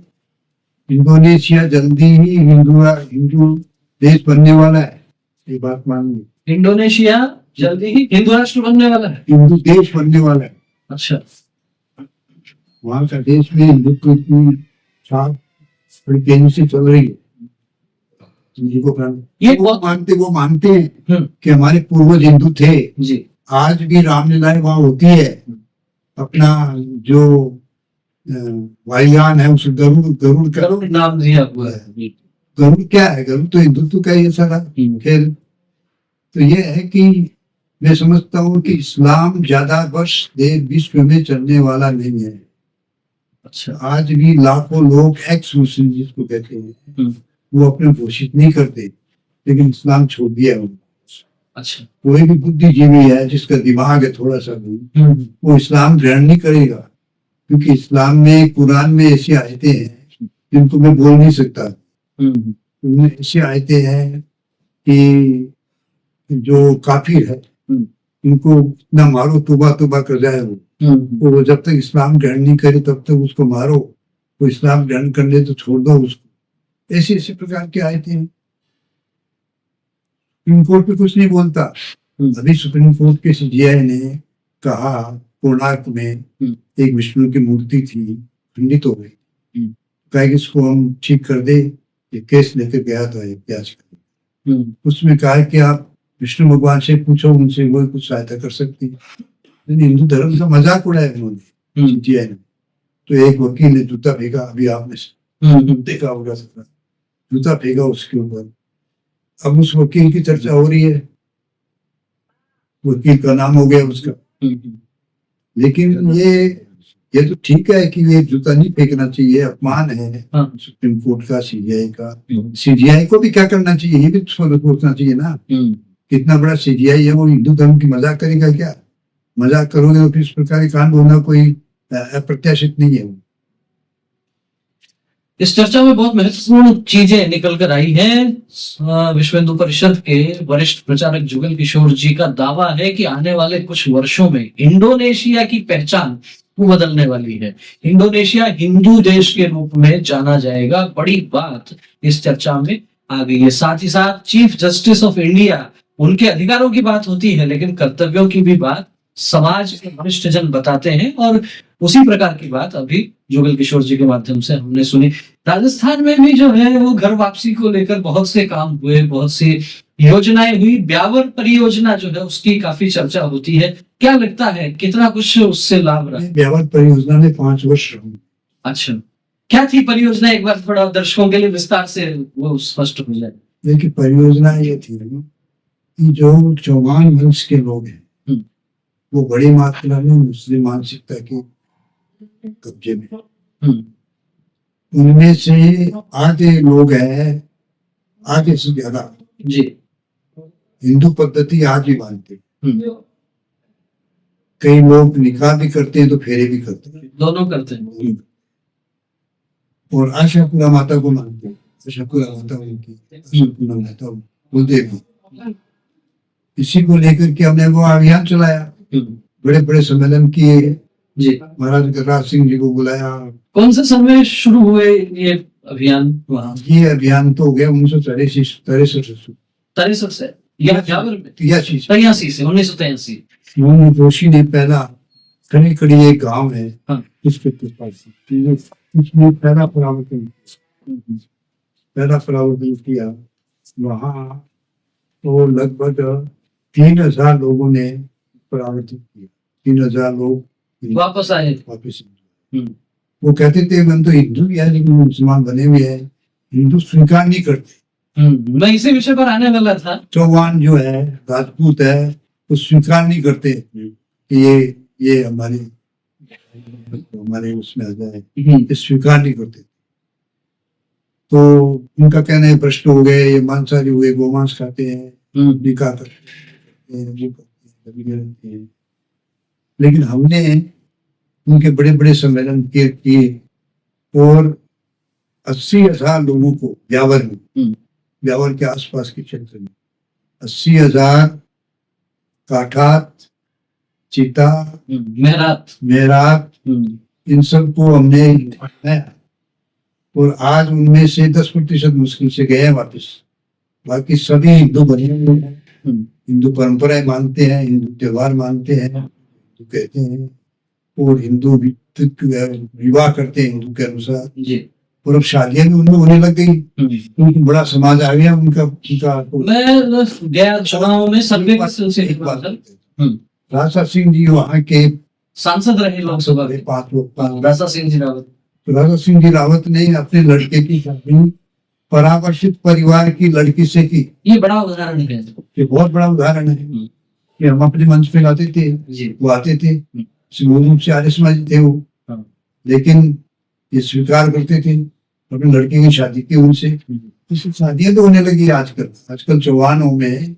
इंडोनेशिया जल्दी ही हिंदू देश बनने वाला है, ये बात मान ली। इंडोनेशिया जल्दी ही हिंदू राष्ट्र बनने वाला है, हिंदू देश बनने वाला है। अच्छा। वहां का देश में हिंदुत्व की छाप बड़ी तेजी से चल रही है। ये वो मानते हैं हम्म। कि हमारे पूर्वज हिंदू थे जी। आज भी रामलीलाएं वहां होती है। अपना जो वायुयान है उस गरुड़ नाम दिया हुआ है। गरुड़ क्या है, गरुड़ तो हिंदुत्व का ही सारा खेल। तो ये है कि मैं समझता हूँ कि इस्लाम ज्यादा वर्ष देश विश्व में चलने वाला नहीं है। अच्छा। आज भी लाखों लोग एक्स मुस्लिम जिसको कहते हैं वो अपने घोषित नहीं करते, लेकिन इस्लाम छोड़ दिया उनको। अच्छा। कोई भी बुद्धिजीवी है जिसका दिमाग है थोड़ा सा भी, वो इस्लाम ग्रहण नहीं करेगा, क्योंकि इस्लाम में, कुरान में ऐसी आयतें हैं जिनको मैं बोल नहीं सकता। उनमें ऐसी आयतें हैं कि जो काफिर है उनको इतना मारो, तौबा कर जाए वो जब तक इस्लाम ग्रहण नहीं करे तब तक उसको मारो, वो इस्लाम ग्रहण कर ले तो छोड़ दो उसको। ऐसी प्रकार की आयतें हैं। सुप्रीम कोर्ट पे कुछ नहीं बोलता। अभी सुप्रीम कोर्ट के सीजीआई ने कहा कोणार्क में एक विष्णु की मूर्ति थी, खंडित हो गई, कहा कि इसको हम ठीक कर दे। ये केस लेकर गया था याचिका, उसमें कहा कि आप विष्णु भगवान से पूछो, उनसे वो कुछ सहायता कर सकती है। हिंदू धर्म का मजाक उड़ाया उन्होंने सीजीआई ने। तो एक वकील ने जूता फेंका, अभी आपने देखा होगा, जूता फेंका उसके ऊपर। अब उस वकील की चर्चा हो रही है, वकील का नाम हो गया उसका। लेकिन ये तो ठीक है कि ये जूता नहीं फेंकना चाहिए, अपमान है सुप्रीम कोर्ट का, सीजीआई का। सीजीआई को भी क्या करना चाहिए, ये भी सोचना चाहिए ना। कितना बड़ा सीजीआई है, वो हिंदू धर्म की मजाक करेगा क्या? मजाक करोगे तो फिर इस प्रकार का कांड होना कोई अप्रत्याशित नहीं है। इस चर्चा में बहुत महत्वपूर्ण चीजें निकल कर आई हैं। विश्व हिंदू परिषद के वरिष्ठ प्रचारक जुगल किशोर जी का दावा है कि आने वाले कुछ वर्षों में इंडोनेशिया की पहचान बदलने वाली है। इंडोनेशिया हिंदू देश के रूप में जाना जाएगा। बड़ी बात इस चर्चा में आ गई है। साथ ही साथ चीफ जस्टिस ऑफ इंडिया, उनके अधिकारों की बात होती है, लेकिन कर्तव्यों की भी बात समाज के वरिष्ठ जन बताते हैं, और उसी प्रकार की बात अभी जुगल किशोर जी के माध्यम से हमने सुनी। राजस्थान में भी जो है वो घर वापसी को लेकर बहुत से काम हुए, बहुत सी योजनाएं हुई। ब्यावर परियोजना जो है उसकी काफी चर्चा होती है। क्या लगता है कितना कुछ उससे लाभ रहा? ब्यावर परियोजना में 5 वर्ष रहूं। अच्छा, क्या थी परियोजना? एक बार थोड़ा दर्शकों के लिए विस्तार से वो स्पष्ट हो जाए। देखिए, परियोजना ये थी कि जो चौहान वंश के लोग हैं वो बड़ी मात्रा में मुस्लिम मानसिकता के कब्जे में, उनमें से आधे लोग हैं, आधे से ज्यादा जी हिंदू पद्धति आज भी मानते हैं। कई लोग निकाह भी करते हैं तो फेरे भी करते हैं, दोनों करते हैं। और आशापुरा माता को मानते हैं। आशापुरा माता उनकी, आशापुरा माता कुलदेवी। इसी को लेकर के हमने वो अभियान चलाया, बड़े बड़े सम्मेलन किए जी। महाराज गजराज सिंह जी को बुलाया। कौन से समय शुरू हुए ये अभियान? वहाँ ये अभियान तो हो गया 1963 से या 83 83 से 1983। मोहन जोशी ने पहला खड़ी खड़ी एक गांव है, हाँ। उसके पास उसमें पहला परावर्तन किया। वहाँ तो लगभग 3,000 लोगों ने परावर्तन किया। 3,000 लोग वापस आए। वापस। हम्म, वो कहते थे हम तो हिंदू भी है लेकिन मुसलमान बने हुए हैं, हिंदू स्वीकार नहीं करते। मैं इसी विषय पर आने वाला था। चौहान जो है, राजपूत है, वो स्वीकार नहीं करते कि ये हमारे उसमें आ जाए, ये स्वीकार नहीं करते। तो उनका कहना है भ्रष्ट हो गए, ये मांसाहारी हुए, गोमांस खाते हैं, निकाह करते हैं, वो करते हैं। लेकिन हमने उनके बड़े बड़े सम्मेलन किए और 80,000 लोगों को ब्यावर के आसपास के क्षेत्र में 80,000 काठात, चीता, मेहरात इन सबको हमने बनाया और आज उनमें से 10% मुश्किल से गए हैं वापस। बाकी सभी हिंदू बने हुए हैं, हिंदू परंपराएं मानते हैं, हिंदू त्योहार मानते हैं, हिंदू कहते हैं और हिंदू विवाह करते हैं हिंदू के अनुसार जी। और अब शादियां भी उनमें होने लग गई, क्योंकि बड़ा समाज आ गया उनका। मैं गया चुनाव में सर्वे के सिलसिले में राजा सिंह जी वहाँ के सांसद रहे लोकसभा के, 5 लोग। राजा सिंह जी रावत। राजा सिंह जी रावत ने अपने लड़के की शादी परामर्शित परिवार की लड़की से की। ये बड़ा उदाहरण है, ये बहुत बड़ा उदाहरण है कि हम अपने मंच पे गाते थे, वो आते थे, मूल रूप से आर्य समाजी थे वो, लेकिन ये स्वीकार करते थे, अपने लड़के की शादी की उनसे। शादियां तो होने लगी आजकल चौहानों में,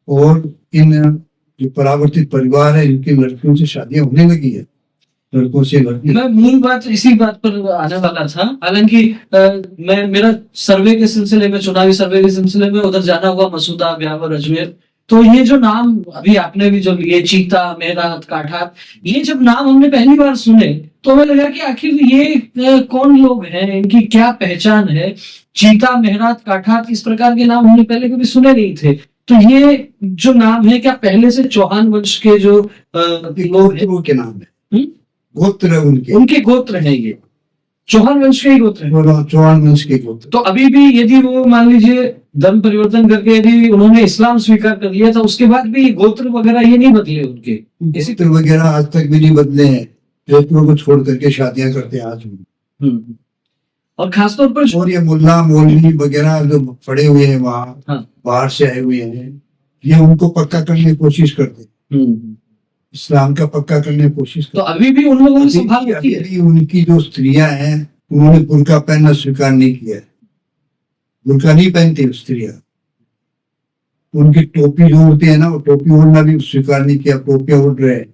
और इन जो परावर्तित परिवार है इनकी लड़कियों से शादियां होने लगी है, लड़कों से लड़की। मैं मूल बात इसी बात पर आने वाला था। हालांकि मैं मेरा सर्वे के सिलसिले में, चुनावी सर्वे के सिलसिले में उधर जाना हुआ, मसूदा, ब्यावर, अजमेर। तो ये जो नाम अभी आपने भी जो लिए, चीता, मेहरात, काठात, ये जब नाम हमने पहली बार सुने तो हमें लगा कि आखिर ये कौन लोग हैं, इनकी क्या पहचान है। चीता, मेहरात, काठात, इस प्रकार के नाम हमने पहले कभी सुने नहीं थे। तो ये जो नाम है, क्या पहले से चौहान वंश के जो लोग के नाम है, गोत्र है उनके गोत्र है, ये चौहान वंश के ही गोत्र है, चौहान वंश के गोत्र। तो अभी भी यदि वो मान लीजिए धर्म परिवर्तन करके यदि उन्होंने इस्लाम स्वीकार कर लिया था, उसके बाद भी गोत्र वगैरह ये नहीं बदले उनके, इसी तरह वगैरह आज तक भी नहीं बदले हैं। गोत्रों को छोड़ करके शादियां करते हैं आज भी। और खासतौर पर और ये मुल्ला मौलवी वगैरह जो पड़े हुए हैं वहाँ, बाहर से आए हुए हैं, ये उनको पक्का करने की कोशिश करते हैं, इस्लाम का पक्का करने की कोशिश करते। तो अभी भी उन लोगों ने संभाल रखी है। उनकी जो स्त्रियां हैं उन्होंने बुर्का पहनना स्वीकार नहीं किया है, बुर्का नहीं पहनती स्त्रियां। उनकी टोपी जो होती है ना, वो टोपी ओढ़ना भी स्वीकार नहीं किया। टोपियां ओढ़ रहे हैं,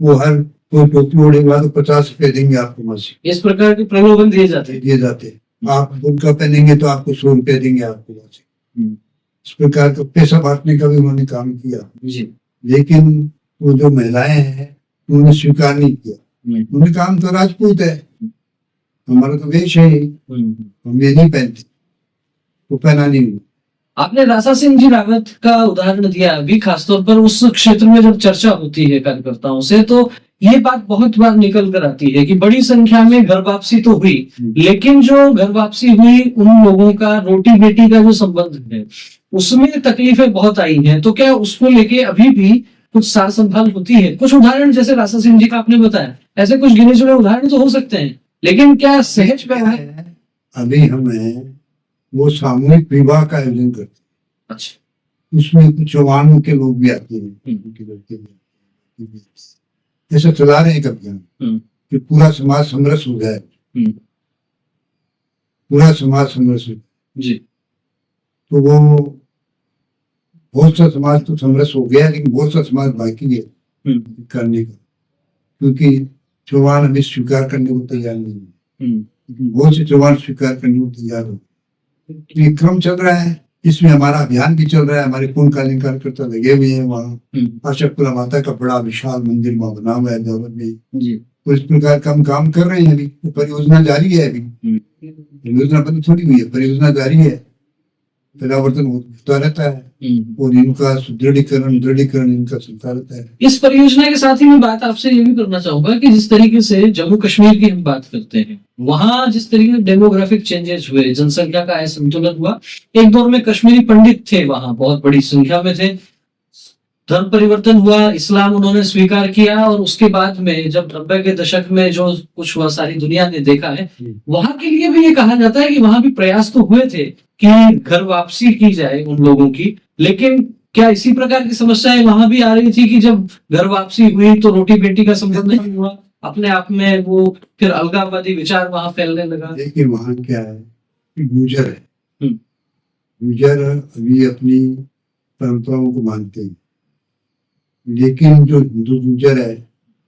वो हर कोई टोपी ओढ़ेगा तो 50 रुपए देंगे आपको मासिक। इस प्रकार के प्रलोभन दिए जाते। आप बुर्का पहनेंगे तो आपको 100 रुपए देंगे आपको मासिक। इस प्रकार का पैसा बांटने का भी उन्होंने काम किया जी। लेकिन वो जो महिलाएं हैं उन्होंने स्वीकार नहीं किया। उन्होंने कहा हम तो राजपूत है, हमारा तो वेश है, हम ये नहीं पहनते, वो पहना नहीं। आपने राजा सिंह जी रावत का उदाहरण दिया अभी, खासतौर पर उस क्षेत्र में जब चर्चा होती है कार्यकर्ताओं से, तो ये बात बहुत बार निकल कर आती है कि बड़ी संख्या में घर वापसी तो हुई, लेकिन जो घर वापसी हुई उन लोगों का रोटी बेटी का जो संबंध है उसमें तकलीफें बहुत आई हैं। तो क्या उसको लेके अभी भी कुछ सार संभाल होती है? कुछ उदाहरण जैसे राजा सिंह जी का आपने बताया, ऐसे कुछ गिने चुने उदाहरण तो हो सकते हैं, लेकिन क्या सहज व्यवहार? अभी हमें वो सामूहिक विवाह का आयोजन करते हैं। अच्छा। उसमें कुछ चौहानों के लोग भी आते हैं, ऐसा चला रहे हैं अभियान कि पूरा समाज समरस हो जाए, पूरा समाज समरस हो जी। तो वो बहुत सा समाज तो समरस हो गया, लेकिन बहुत सा समाज बाकी है करने का, क्योंकि चौहान अभी स्वीकार करने को तैयार नहीं है। बहुत से चौहान स्वीकार करने को तैयार हो। ये क्रम चल रहा है, इसमें हमारा अभियान भी चल रहा है, हमारे पूर्णकालीन कार्यकर्ता लगे हुए हैं वहाँ। आशापुरा माता का बड़ा विशाल मंदिर वहाँ बना हुआ है ब्यावर में, तो इस प्रकार का हम काम कर रहे हैं। अभी परियोजना जारी है, अभी परियोजना बंद थोड़ी हुई है, परियोजना जारी है, परिवर्तन होता रहता है। और इनका सुदृढ़ीकरण दृढ़ीकरण इनका चलता रहता है। इस परियोजना के साथ ही मैं बात आपसे ये भी करना चाहूंगा कि जिस तरीके से जम्मू कश्मीर की हम बात करते हैं, वहां जिस तरीके से डेमोग्राफिक चेंजेस हुए, जनसंख्या का असंतुलन हुआ, एक दौर में कश्मीरी पंडित थे वहां, बहुत बड़ी संख्या में थे, धर्म परिवर्तन हुआ, इस्लाम उन्होंने स्वीकार किया, और उसके बाद में जब 90 के दशक में जो कुछ हुआ सारी दुनिया ने देखा है। वहां के लिए भी ये कहा जाता है कि वहां भी प्रयास तो हुए थे कि घर वापसी की जाए उन लोगों की, लेकिन क्या इसी प्रकार की समस्याएं वहां भी आ रही थी कि जब घर वापसी हुई तो रोटी बेटी का संबंध नहीं हुआ, अपने आप में वो फिर अलगाववादी विचार वहां फैलने लगा? देखिए वहां क्या है कि गुर्जर है, हम्म। गुर्जर अभी अपनी परंपराओं को मानते हैं, लेकिन जो हिंदू गुर्जर है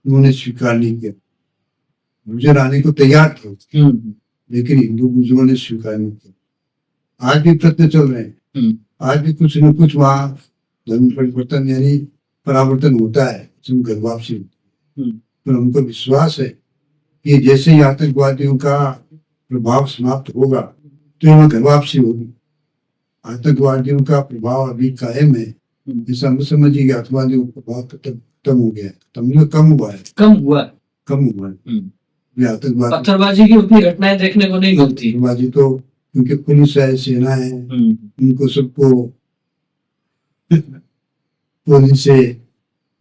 उन्होंने स्वीकार नहीं किया। गुर्जर आने को तैयार थे, लेकिन हिंदू गुर्जरों ने स्वीकार नहीं किया। आज भी प्रयत्न चल रहे हैं, आज भी कुछ न कुछ वहाँ धर्म परिवर्तन यानी परावर्तन होता है, जिसमें घर वापसी होती है। पर हमको विश्वास है कि जैसे ही आतंकवादियों का प्रभाव समाप्त होगा तो यहाँ घर वापसी होगी। आतंकवादियों का प्रभाव अभी कायम है, ऐसा मत समझिए कि आतंकवादियों का प्रभाव खत्म हो गया है, कम हुआ है, कम हुआ है। आतंकवादी पत्थरबाजी की उतनी घटनाएं देखने को नहीं मिलती। पत्थरबाजी तो क्योंकि पुलिस है, सेना है, उनको सबको पुलिस से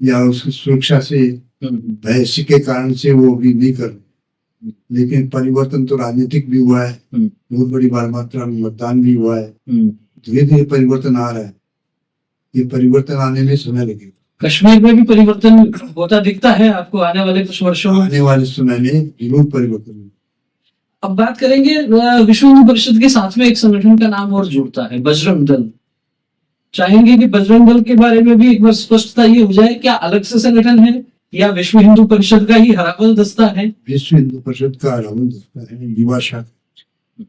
या उसकी सुरक्षा से भय के कारण से वो भी नहीं कर रहे। लेकिन परिवर्तन तो राजनीतिक भी हुआ है, बहुत बड़ी मात्रा में मतदान भी हुआ है, धीरे धीरे परिवर्तन आ रहा है। ये परिवर्तन आने में समय लगेगा। कश्मीर में भी परिवर्तन होता दिखता है आपको आने वाले कुछ वर्षों में? आने वाले समय में जरूर परिवर्तन होगा। अब बात करेंगे विश्व हिंदू परिषद के साथ में एक संगठन का नाम और जुड़ता है, बजरंग दल। चाहेंगे कि बजरंग दल के बारे में भी एक बार स्पष्टता ये हो जाए, क्या अलग से संगठन है या विश्व हिंदू परिषद का ही हरावल दस्ता है? विश्व हिंदू परिषद का हरावल दस्ता है, युवा शाखा।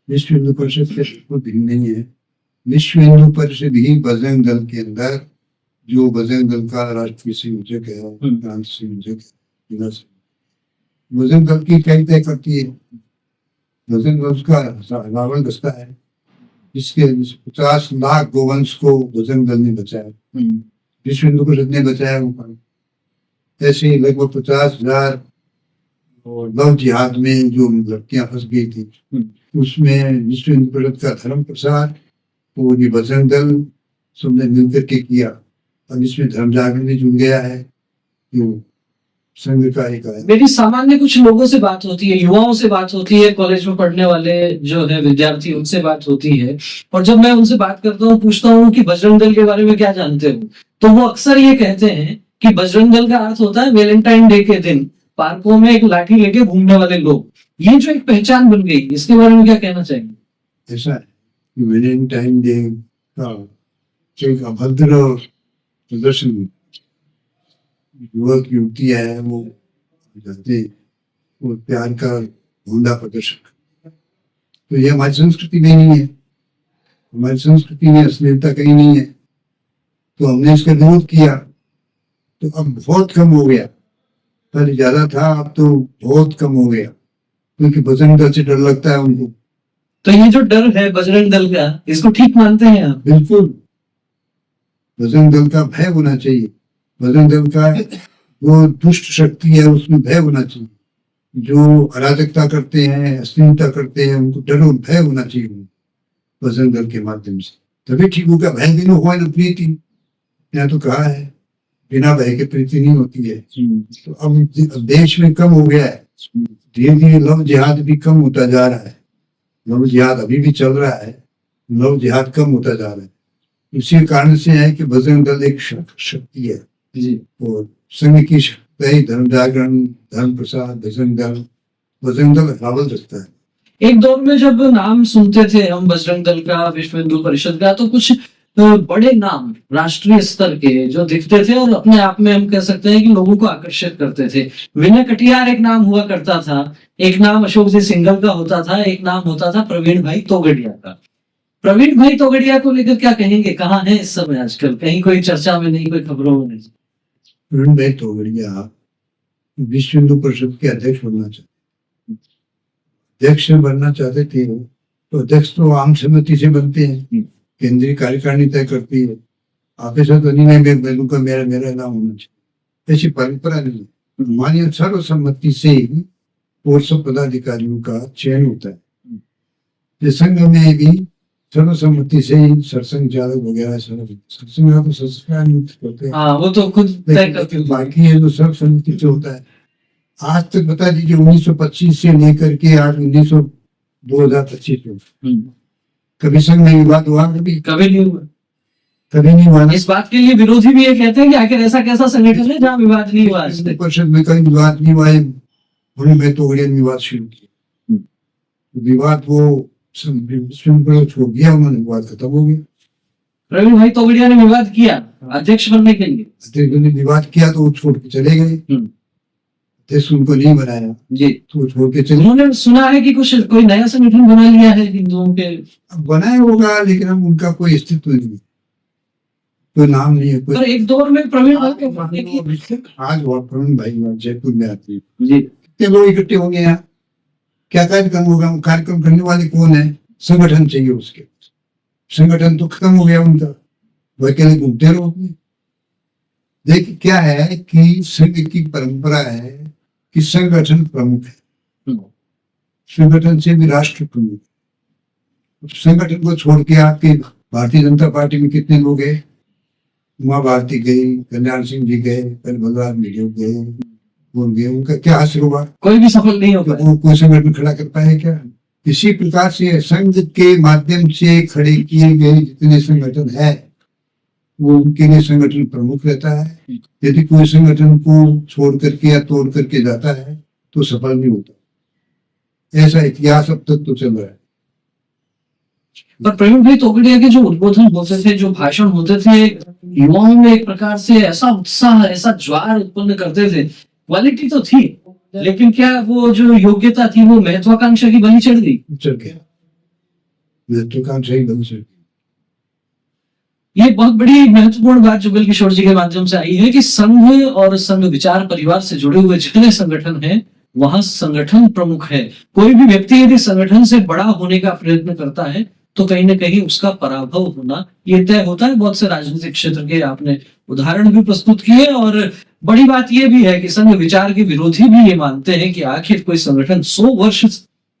विश्व हिंदू परिषद से कुछ भिन्न नहीं है। विश्व हिंदू परिषद ही बजरंग दल के अंदर, जो बजरंग दल का राष्ट्रीय संयोजक है, प्रांत संयोजक है, बजरंग दल की इकाई तय करती है। बजरंग दल का हरावल दस्ता है, जिसके 50 लाख गोवंश को बजरंग दल ने बचाया, विश्व हिंदू परिषद ने बचाया। वो ऐसे ही लगभग 50,000 लव जिहाद में जो लड़कियां फंस गई थी, उसमें विश्व हिंदू परिषद का धर्म प्रसार और ये बजरंग दल सबने मिलकर के किया। अब इसमें धर्म जागरण भी जुड़ गया है, जो संघ का एक है। मेरी सामान्य कुछ लोगों से बात होती है, युवाओं से बात होती है, कॉलेज में पढ़ने वाले जो है विद्यार्थी, उनसे बात होती है, और जब मैं उनसे बात करता हूँ, पूछता हूँ कि बजरंग दल के बारे में क्या जानते हो, तो वो अक्सर ये कहते हैं कि बजरंग दल का अर्थ होता है वैलेंटाइन डे के दिन पार्कों में एक लाठी लेके घूमने वाले लोग। ये जो एक पहचान बन गई, इसके बारे में क्या कहना चाहेंगे? ऐसा है कि वैलेंटाइन डे का एक अभद्र प्रदर्शन युवक युवती है वो करते, वो प्यार का भूंडा प्रदर्शन, तो ये हमारी संस्कृति में नहीं है। हमारी संस्कृति में अश्लीलता कहीं नहीं है, तो हमने इसका विरोध किया। तो अब बहुत कम हो गया, पहले ज्यादा था, अब तो बहुत कम हो गया, क्योंकि बजरंग दल से डर लगता है उनको। तो ये जो डर है बजरंग दल का, इसको ठीक मानते हैं आप? बिल्कुल, बजरंग दल का भय होना चाहिए। बजरंग दल का जो दुष्ट शक्ति है उसमें भय होना चाहिए। जो अराजकता करते हैं, अश्लीलता करते हैं, उनको डर और भय होना चाहिए बजरंग दल के माध्यम से, तभी ठीक होगा। भय बिना हो न प्रीति, यहाँ तो कहा है बिना भय के प्रीति नहीं होती है। तो अब देश में कम हो गया है, धीरे धीरे लव जिहाद भी कम होता जा रहा है। लव जिहाद अभी भी चल रहा है, लव जिहाद कम होता जा रहा है। इसी कारण से है कि बजरंग दल एक शक्ति है जी, और संघ की शक्ति है धर्म जागरण, धर्म प्रसार, बजरंग दल हरावल दस्ता है। एक दौर में जब नाम सुनते थे हम बजरंग दल का, विश्व हिंदू परिषद का, तो कुछ बड़े नाम राष्ट्रीय स्तर के जो दिखते थे और अपने आप में हम कह सकते हैं कि लोगों को आकर्षित करते थे। विनय कटियार एक नाम हुआ करता था, एक नाम अशोक जी सिंघल का होता था, एक नाम होता था प्रवीण भाई तोगड़िया का। प्रवीण भाई तोगड़िया को लेकर क्या कहेंगे, कहाँ है इस समय आजकल? कहीं कोई चर्चा में नहीं, कोई खबरों में नहीं। प्रवीण भाई तोगड़िया विश्व हिंदू परिषद के अध्यक्ष बनना चाहते, अध्यक्ष बनना चाहते थे, तो अध्यक्ष तो आम सहमति से बनते हैं, केंद्रीय कार्यकारिणी तय करती है, ऑफिसर तो नहीं मैं बैठूंगा, मेरा मेरा नाम होना चाहिए, ऐसी परंपरा नहीं है। हमारे यहाँ सर्वसम्मति से ही और सब पदाधिकारियों का चयन होता है। ये संघ में भी सर्वसम्मति से ही सरसंघ चालक वगैरह सरसंघ तो संस्कार नियुक्त करते हैं, हाँ, वो तो खुद तय करते लेकिन हैं। बाकी है जो सर्वसम्मति से होता है। आज तक बता दीजिए 1925 से लेकर के आज 2025 में कभी संघ में विवाद हुआ? कभी नहीं हुआ। कभी नहीं हुआ ना। इस बात के लिए विरोधी भी ये कहते हैं कि आखिर ऐसा कैसा संगठन है जहाँ विवाद नहीं हुआ आज तक। परिषद में कहीं विवाद नहीं हुआ है, उन्होंने मैं तो विवाद शुरू किया, विवाद वो छोड़ दिया, उन्होंने विवाद खत्म हो गया। प्रवीण भाई तोगड़िया ने विवाद किया अध्यक्ष बनने के लिए, अध्यक्ष ने विवाद किया तो वो छोड़ के चले गए, अध्यक्ष उनको नहीं बनाया जी, तो वो छोड़ के चले। उन्होंने सुना है कि कुछ कोई नया संगठन बना लिया है हिंदुओं के। अब बनाया होगा लेकिन अब उनका कोई अस्तित्व नहीं है, कोई नाम नहीं है, पर कोई। एक दौर में प्रवीण भाई के मानने की आज प्रवीण भाई जयपुर में आती है, जी, कितने लोग इकट्ठे होंगे यहाँ, क्या कार्यक्रम होगा? कार्यक्रम करने वाले कौन है? संगठन चाहिए उसके, संगठन तो खत्म हो गया उनका, वो अकेले घूमते रहो। देखिए क्या है कि संघ की परंपरा है कि संगठन प्रमुख है, संगठन से भी राष्ट्र प्रमुख है। संगठन को छोड़ के आपके भारतीय जनता पार्टी में कितने लोग हैं? उमा भारती गई, कल्याण सिंह जी गए, कल बलराज मीडियो गए, बोल गए, उनका क्या असर हुआ? कोई भी सफल नहीं हो पाया। वो कोई संगठन खड़ा कर पाए क्या? इसी प्रकार से संघ के माध्यम से खड़े किए गए जितने संगठन है वो उनके लिए संगठन प्रमुख रहता है। यदि कोई संगठन को छोड़ करके या तोड़ करके जाता है तो सफल नहीं होता। ऐसा इतिहास अब तक तो चल रहा है। पर प्रवीण भाई तोगड़िया के जो उद्बोधन होते थे, जो भाषण होते थे, युवाओं में एक प्रकार से ऐसा उत्साह, ऐसा ज्वार उत्पन्न करते थे। क्वालिटी तो थी, लेकिन क्या वो जो योग्यता थी वो महत्वाकांक्षा की बलि चढ़ गई? चल गया, महत्वाकांक्षा ही बन सकती। ये बहुत बड़ी महत्वपूर्ण बात जुगल किशोर जी के माध्यम से आई है कि संघ और संघ विचार परिवार से जुड़े हुए जितने संगठन हैं वहां संगठन प्रमुख है। कोई भी व्यक्ति यदि संगठन से बड़ा होने का प्रयत्न करता है तो कहीं ना कहीं उसका पराभव होना ये तय होता है। बहुत से राजनीतिक क्षेत्र के आपने उदाहरण भी प्रस्तुत किए, और बड़ी बात यह भी है कि संघ विचार के विरोधी भी ये मानते हैं कि आखिर कोई संगठन 100 वर्ष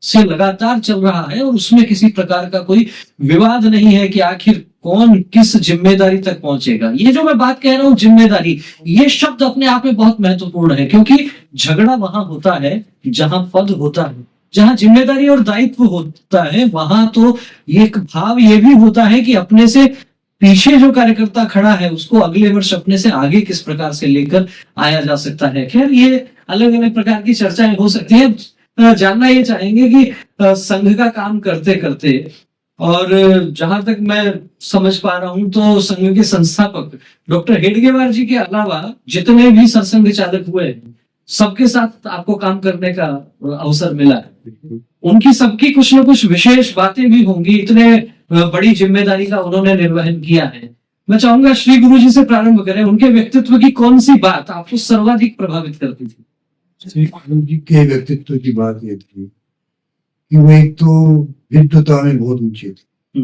से लगातार चल रहा है और उसमें किसी प्रकार का कोई विवाद नहीं है कि आखिर कौन किस जिम्मेदारी तक पहुंचेगा। ये जो मैं बात कह रहा हूं जिम्मेदारी, ये शब्द अपने आप में बहुत महत्वपूर्ण है, क्योंकि झगड़ा वहां होता है जहां पद होता है, जहां जिम्मेदारी और दायित्व होता है वहां तो एक भाव ये भी होता है कि अपने से पीछे जो कार्यकर्ता खड़ा है उसको अगले वर्ष अपने से आगे किस प्रकार से लेकर आया जा सकता है। खैर ये अलग अलग प्रकार की चर्चाएं हो सकती है। जानना ये चाहेंगे कि संघ का काम करते करते, और जहां तक मैं समझ पा रहा हूं तो संघ के संस्थापक डॉक्टर हेडगेवार जी के अलावा जितने भी सरसंघ चालक हुए सबके साथ आपको काम करने का अवसर मिला है। उनकी सबकी कुछ न कुछ विशेष बातें भी होंगी, इतने बड़ी जिम्मेदारी का उन्होंने निर्वहन किया है। मैं चाहूंगा श्री गुरु जी से प्रारंभ करें। उनके व्यक्तित्व की कौन सी बात आपको सर्वाधिक प्रभावित करती थी? श्री गुरु जी के व्यक्तित्व की बात ये थी कि वो एक तो विद्वता में बहुत ऊंचे थे,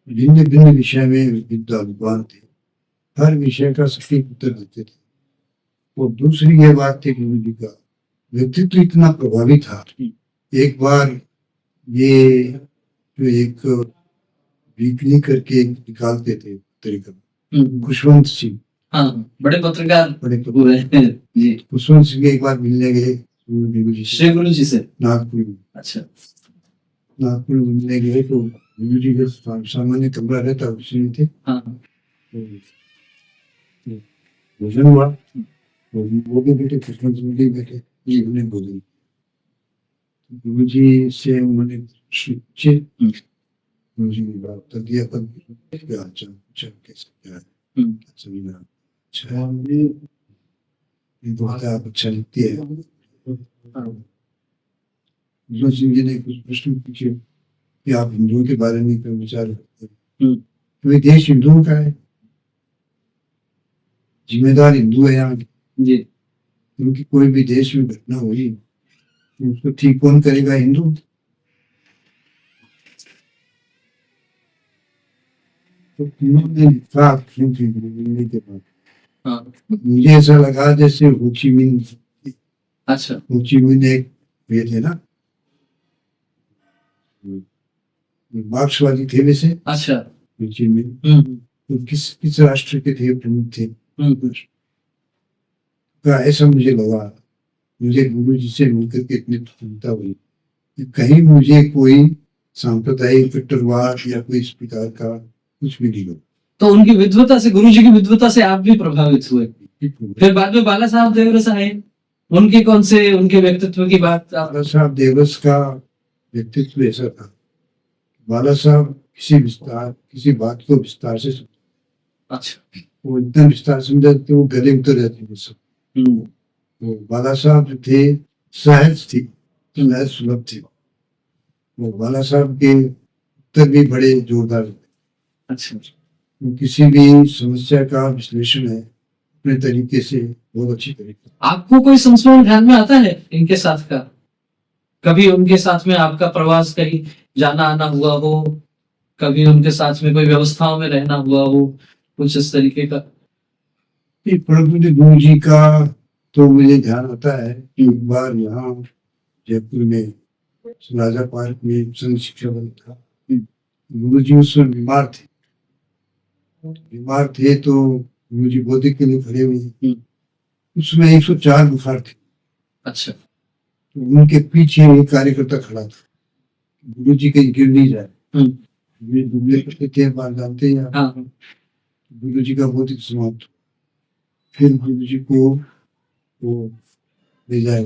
भिन्न भिन्न विषय में विद्वान थे, हर विषय का सटीक उत्तर देते थे। और दूसरी ये बात थी गुरु जी का व्यक्तित्व इतना प्रभावी था। एक बार ये जो एक वीकली करके एक निकालते थे पत्रिका, खुशवंत सिंह, हाँ, बड़े पत्रकार बड़े हुए हैं जी। खुशवंत सिंह एक बार मिलने गए गुरु जी से, श्री गुरु जी से नागपुर में। अच्छा, नागपुर मिलने गए तो गुरु जी का सामान्य कमरा रहता उसी में थे। हाँ, भोजन हुआ, वो भी बैठे, खुशवंत सिंह भी बैठे, ये उन्हें भोजन। गुरु जी से उन्होंने पूछे, गुरु जी ने बात कर दिया, पर क्या अच्छा कैसे क्या है सभी ना अच्छा, बहुत आप अच्छा लिखती है। खुशवंत सिंह जी ने कुछ प्रश्न पूछे कि आप हिंदुओं के बारे में क्या विचार करते हैं? तो ये देश हिंदुओं का है, जिम्मेदार हिंदू है यहाँ जी, क्योंकि कोई भी देश में घटना हुई तो उसको ठीक कौन करेगा? हिंदू। तो उन्होंने लिखा फिल्म थी मिलने के बाद, हाँ, मुझे ऐसा लगा जैसे होचीमिन अच्छा, होचीमिन एक ये थे ना, मार्क्सवादी थे वैसे अच्छा, होचीमिन। हम्म, तो किस राष्ट्र के थे, प्रमुख थे हम्म, का, ऐसा मुझे लगा। मुझे गुरु जी से मिलकर के इतनी प्रसन्नता हुई कि कहीं मुझे कोई सांप्रदायिक कट्टरवाद या कोई इस प्रकार का कुछ भी नहीं हो। तो उनकी विद्वता से, गुरु जी की विद्वता से आप भी प्रभावित हुए। फिर बाद में बाला साहब देवरस आए, उनके कौन से, उनके व्यक्तित्व की बात आप। बाला साहब देवरस का व्यक्तित्व ऐसा था, बाला साहब किसी बात को विस्तार से अच्छा, वो इतना विस्तार समझा कि वो गले उतर जाते थे सब। तो बाला साहब जो थे सहज सुलभ थे। वो बाला साहब के उत्तर भी बड़े जोरदार थे। अच्छा, वो किसी भी समस्या का विश्लेषण है अपने तरीके से, बहुत अच्छी तरीके। आपको कोई संस्मरण ध्यान में आता है इनके साथ का? कभी उनके साथ में आपका प्रवास कहीं जाना आना हुआ हो, कभी उनके साथ में कोई व्यवस्थाओं में रहना हुआ हो, कुछ इस तरीके का? प्रभु गुरु जी का तो मुझे ध्यान आता है कि एक बार यहाँ जयपुर में राजा पार्क में संघ शिक्षा बंद था। गुरु जी उस समय बीमार थे तो गुरु जी बौद्धिक के लिए खड़े हुए। उसमें 104 बुखार थे। अच्छा, तो उनके पीछे एक कार्यकर्ता खड़ा था, गुरु जी कहीं गिर नहीं जाए। वे दुबले पतले थे, बात जानते हैं आप। हाँ, गुरु जी का बौद्धिक समाप्त। फिर गुरु जी को वो ले जाए,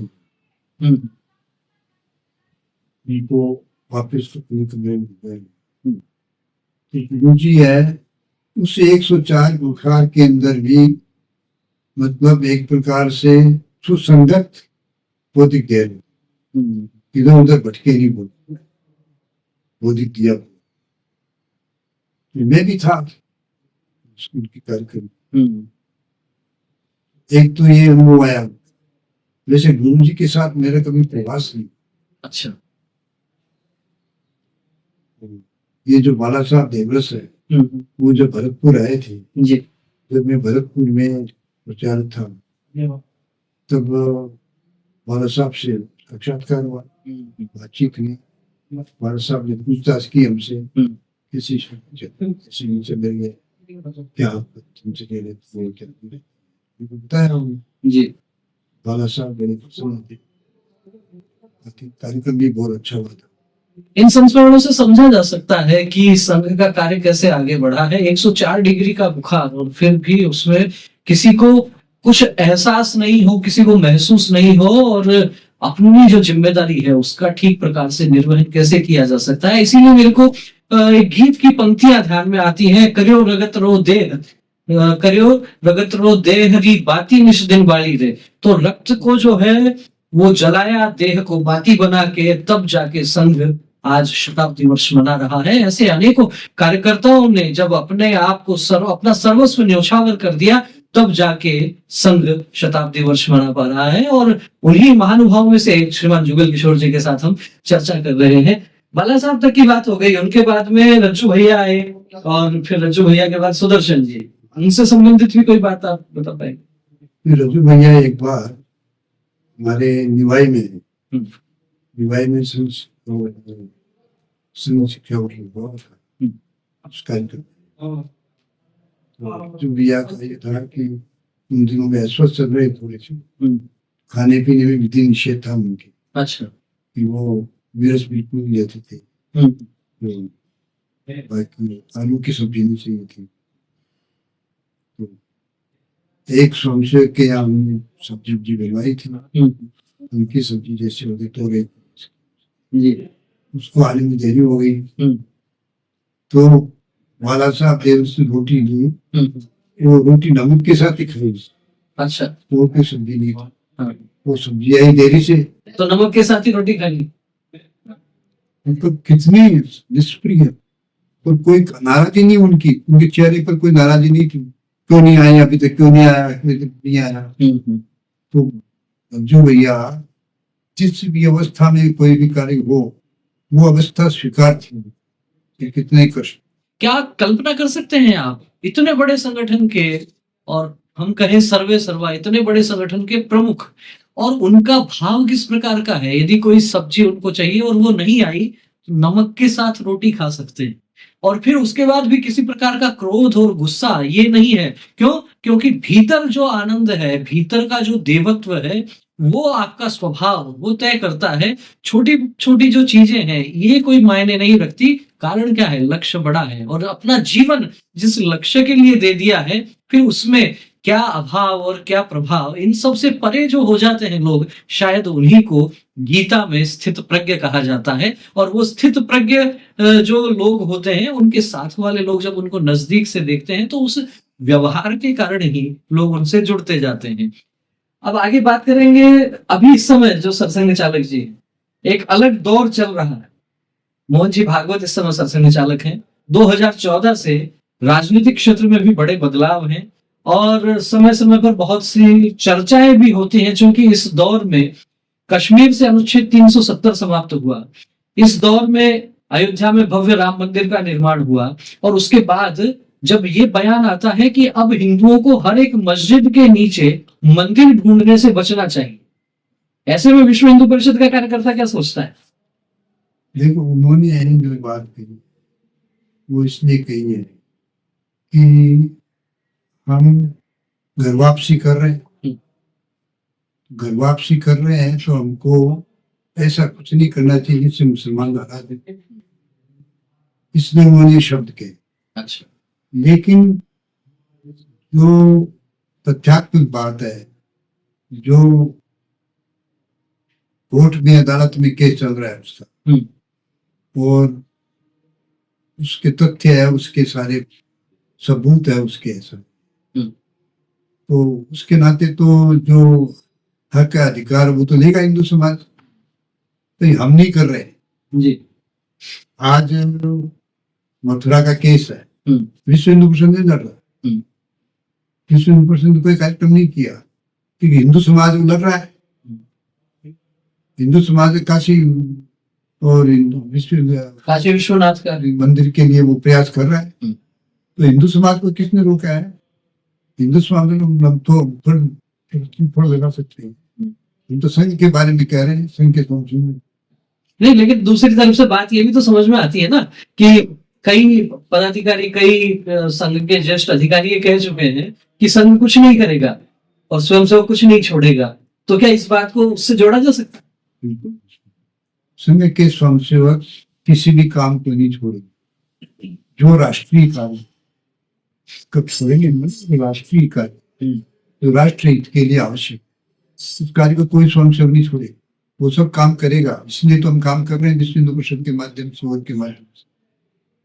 उनको वापस अपने कमरे में ले जाए। गुरु जी है उस 104 बुखार के अंदर भी, मतलब एक प्रकार से सुसंगत बौद्धिक दे रहे, इधर उधर भटके नहीं, बोल बौद्धिक दिया। मैं भी था स्कूल की कार्यक्रम। एक तो ये अनुभव आया। वैसे गुरु जी के साथ मेरा कभी प्रवास नहीं। अच्छा, ये जो बाला साहब देवरस है, वो जब भरतपुर आए थे, जी, जब मैं भरतपुर में प्रचार था, तब बाला साहब से साक्षात्कार हुआ, बातचीत हुई। बाला साहब ने पूछताछ की हमसे, किसी से मिल गए, क्या तुमसे कह रहे थे, क्या बताया हमने। जी, बाला साहब मेरे पसंद थे, कार्यक्रम भी बहुत अच्छा हुआ था। इन संस्मरणों से समझा जा सकता है कि संघ का कार्य कैसे आगे बढ़ा है। 104 डिग्री का बुखार, और फिर भी उसमें किसी को कुछ एहसास नहीं हो, किसी को महसूस नहीं हो, और अपनी जो जिम्मेदारी है उसका ठीक प्रकार से निर्वहन कैसे किया जा सकता है। इसीलिए मेरे को एक गीत की पंक्तियां ध्यान में आती हैं, करियो रगत रो देह, करियो रगत रो देह री बाती निश दिन बाली रे। तो रक्त को जो है वो जलाया, देह को बाती बना के, तब जाके संघ आज शताब्दी वर्ष मना रहा है। ऐसे अनेकों कार्यकर्ताओं ने जब अपने आप को अपना सर्वस्व न्यौछावर कर दिया, तब जाके संघ शताब्दी वर्ष मना पा रहा है। और उन्हीं महानुभावों में से एक श्रीमान जुगल किशोर जी के साथ हम चर्चा कर रहे हैं। बाला साहब तक की बात हो गई, उनके बाद में रज्जू भैया आए, और फिर रज्जू भैया के बाद सुदर्शन जी। उनसे संबंधित भी कोई बात आप बता पाएंगे? रज्जू भैया एक बार हमारे निवाई में संघ शिक्षा हुआ था, उस कार्यक्रम। रज्जू भैया का ये था कि उन दिनों में अस्वस्थ चल रहे, थोड़े से खाने पीने में विधि निषेध था उनके। अच्छा, कि वो विरस बिल्कुल नहीं लेते थे। बाकी आलू की सब्जी नहीं चाहिए थी। तो एक संशय के यहाँ हमने सब्जी बनवाई थी, उनकी सब्जी जैसे होती तोरे जी, उसको आने में देरी हो गई। तो बाला साहब देव से रोटी ली, वो रोटी नमक के साथ ही खाई। अच्छा, तो कोई सब्जी नहीं थी, वो सब्जी आई देरी से, तो नमक के साथ ही रोटी खाई। मतलब कितनी निष्प्रिय, और कोई नाराजी नहीं उनकी, उनके चेहरे पर कोई नाराजी नहीं थी, क्यों नहीं आए अभी तक, क्यों नहीं आया, अभी तक नहीं आया। तो रज्जू भैया जिस भी अवस्था में कोई भी कार्य हो, वो अवस्था स्वीकार थी कि कितने कष्ट, क्या कल्पना कर सकते हैं आप इतने बड़े संगठन के, और हम कहें सर्वे सर्वा इतने बड़े संगठन के प्रमुख, और उनका भाव किस प्रकार का है? यदि कोई सब्जी उनको चाहिए और वो नहीं आई, तो नमक के साथ रोटी खा सकते हैं, और फिर उसके बाद भी किसी प्रकार का क्रोध और गुस्सा ये नहीं है। क्यों? क्योंकि भीतर जो आनंद है, भीतर का जो देवत्व है, वो आपका स्वभाव वो तय करता है। छोटी छोटी जो चीजें हैं ये कोई मायने नहीं रखती। कारण क्या है? लक्ष्य बड़ा है, और अपना जीवन जिस लक्ष्य के लिए दे दिया है, फिर उसमें क्या अभाव और क्या प्रभाव, इन सब से परे जो हो जाते हैं लोग, शायद उन्हीं को गीता में स्थित प्रज्ञ कहा जाता है। और वो स्थित प्रज्ञ जो लोग होते हैं, उनके साथ वाले लोग जब उनको नजदीक से देखते हैं, तो उस व्यवहार के कारण ही लोग उनसे जुड़ते जाते हैं। अब आगे बात करेंगे। अभी इस समय जो सरसंघ चालक जी, एक अलग दौर चल रहा है। मोहन जी भागवत इस समय सरसंघ चालक हैं। 2014 से राजनीतिक क्षेत्र में भी बड़े बदलाव हैं, और समय समय पर बहुत सी चर्चाएं भी होती हैं, क्योंकि इस दौर में कश्मीर से अनुच्छेद 370 समाप्त हुआ। इस दौर में अयोध्या में भव्य राम मंदिर का निर्माण हुआ, और उसके बाद जब ये बयान आता है कि अब हिंदुओं को हर एक मस्जिद के नीचे मंदिर ढूंढने से बचना चाहिए, ऐसे में विश्व हिंदू परिषद का कार्यकर्ता क्या सोचता है? देखो, उन्होंने यही जो बात कही वो इसलिए कही है कि हम घर वापसी कर रहे हैं। घर वापसी कर रहे हैं तो हमको ऐसा कुछ नहीं करना चाहिए जिससे मुसलमान हरा देते, इसलिए उन्होंने ये शब्द कहे। अच्छा। लेकिन जो तथ्यात्मक बात है, जो कोर्ट में अदालत में केस चल रहा है उसका, और उसके तथ्य है, उसके सारे सबूत है उसके ऐसा, तो उसके नाते तो जो हक है, अधिकार, वो तो लेगा हिंदू समाज। तो ये हम नहीं कर रहे जी। आज मथुरा का केस है, विश्व हिंदू परिषद नहीं लड़ रहा। विश्व हिंदू परिषद ने कोई कार्यक्रम नहीं किया, क्योंकि हिंदू समाज लड़ रहा है। हिंदू समाज काशी और काशी विश्वनाथ का मंदिर के लिए वो प्रयास कर रहा है। तो हिंदू समाज को किसने रोका है? हिंदू समाज में हम तो फल लगा सकते हैं। हम तो संघ के बारे में कह रहे हैं, संघ के काउंसिल में नहीं। लेकिन दूसरी तरफ से बात ये भी तो समझ में आती है ना कि कई पदाधिकारी, कई संघ के ज्येष्ठ अधिकारी ये कह चुके हैं कि संघ कुछ नहीं करेगा और स्वयंसेवक कुछ नहीं छोड़ेगा। तो क्या इस बात को उससे जोड़ा जा सकता है? संघ के स्वयंसेवक किसी भी काम को नहीं छोड़ेंगे। जो राष्ट्रीय कार्य कब छोड़ेंगे? राष्ट्रीय कार्य जो राष्ट्र हित के लिए आवश्यक, उस कार्य को कोई स्वयंसेवक नहीं छोड़ेगा, वो सब काम करेगा। इसलिए तो हम काम कर रहे हैं विश्व हिंदू परिषद के माध्यम से और के माध्यम से।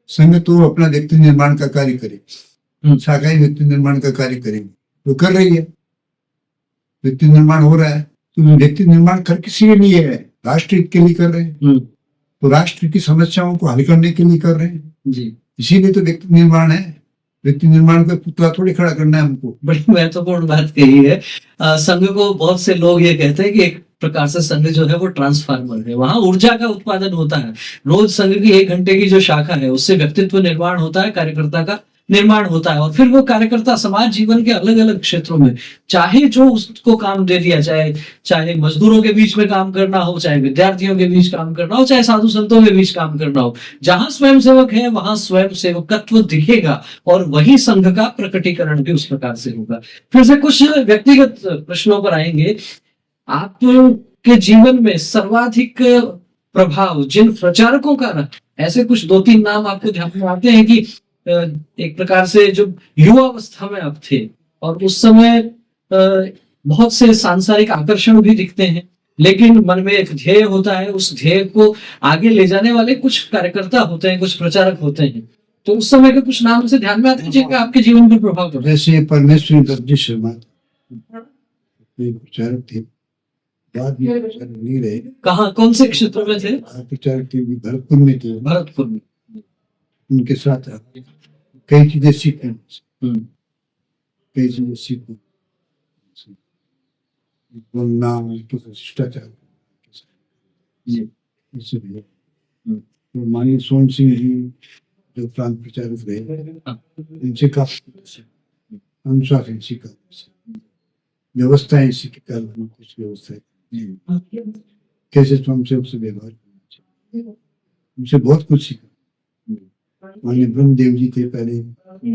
संघ तो अपना व्यक्ति निर्माण का कार्य करे, शाखाएं व्यक्ति निर्माण का कार्य करेंगे, वो कर रही है। व्यक्ति निर्माण हो रहा है, तो व्यक्ति निर्माण कर किसी के लिए है? राष्ट्र हित के लिए कर रहे हैं। तो राष्ट्र की समस्याओं को हल करने के लिए कर रहे हैं जी। इसीलिए तो व्यक्ति निर्माण है। व्यक्ति निर्माण का पुतला थोड़ी खड़ा करना है हमको। बड़ी महत्वपूर्ण बात कही है। संघ को बहुत से लोग ये कहते हैं कि एक प्रकार से संघ जो है वो ट्रांसफार्मर है, वहां ऊर्जा का उत्पादन होता है। रोज संघ की 1 घंटे की जो शाखा है उससे व्यक्तित्व निर्माण होता है, कार्यकर्ता का निर्माण होता है, और फिर वो कार्यकर्ता समाज जीवन के अलग अलग क्षेत्रों में, चाहे जो उसको काम दे दिया जाए, चाहे मजदूरों के बीच में काम करना हो, चाहे विद्यार्थियों के बीच काम करना हो, चाहे साधु संतों के बीच काम करना हो, जहां स्वयंसेवक है वहां स्वयं सेवकत्व दिखेगा, और वही संघ का प्रकटीकरण भी उस प्रकार से होगा। फिर से कुछ व्यक्तिगत प्रश्नों पर आएंगे। आपके जीवन में सर्वाधिक प्रभाव जिन प्रचारकों का रहा, ऐसे कुछ 2-3 नाम आपको ध्यान में आते हैं कि एक प्रकार से जो युवावस्था में आप थे और उस समय बहुत से सांसारिक आकर्षण भी दिखते हैं, लेकिन मन में एक ध्येय होता है, उस ध्येय को आगे ले जाने वाले कुछ कार्यकर्ता होते हैं, कुछ प्रचारक होते हैं। तो उस समय के कुछ नाम से ध्यान में आते हैं जिनका आपके जीवन पर प्रभाव पड़ा? जैसे परमेश्वरी दत्त शर्मा प्रचारक थे, बाद में प्रचारक नहीं रहे। कहाँ, कौन से क्षेत्र में थे? प्रचारक थे भरतपुर में थे। भरतपुर में उनके साथ कई चीजें सीखी, कई चीजें सीखी, बोलना, शिष्टाचार। माननीय सोहन सिंह जी, जो प्रांत प्रचारक रहे हाँ। इनसे काफी अनुशासन इसी का व्यवस्थाएं इसी के कारण कुछ व्यवस्थाएं कैसे स्वयंसेवक से व्यवहार करना चाहिए, उनसे बहुत कुछ सीखा। माननीय ब्रह्मदेव जी थे पहले,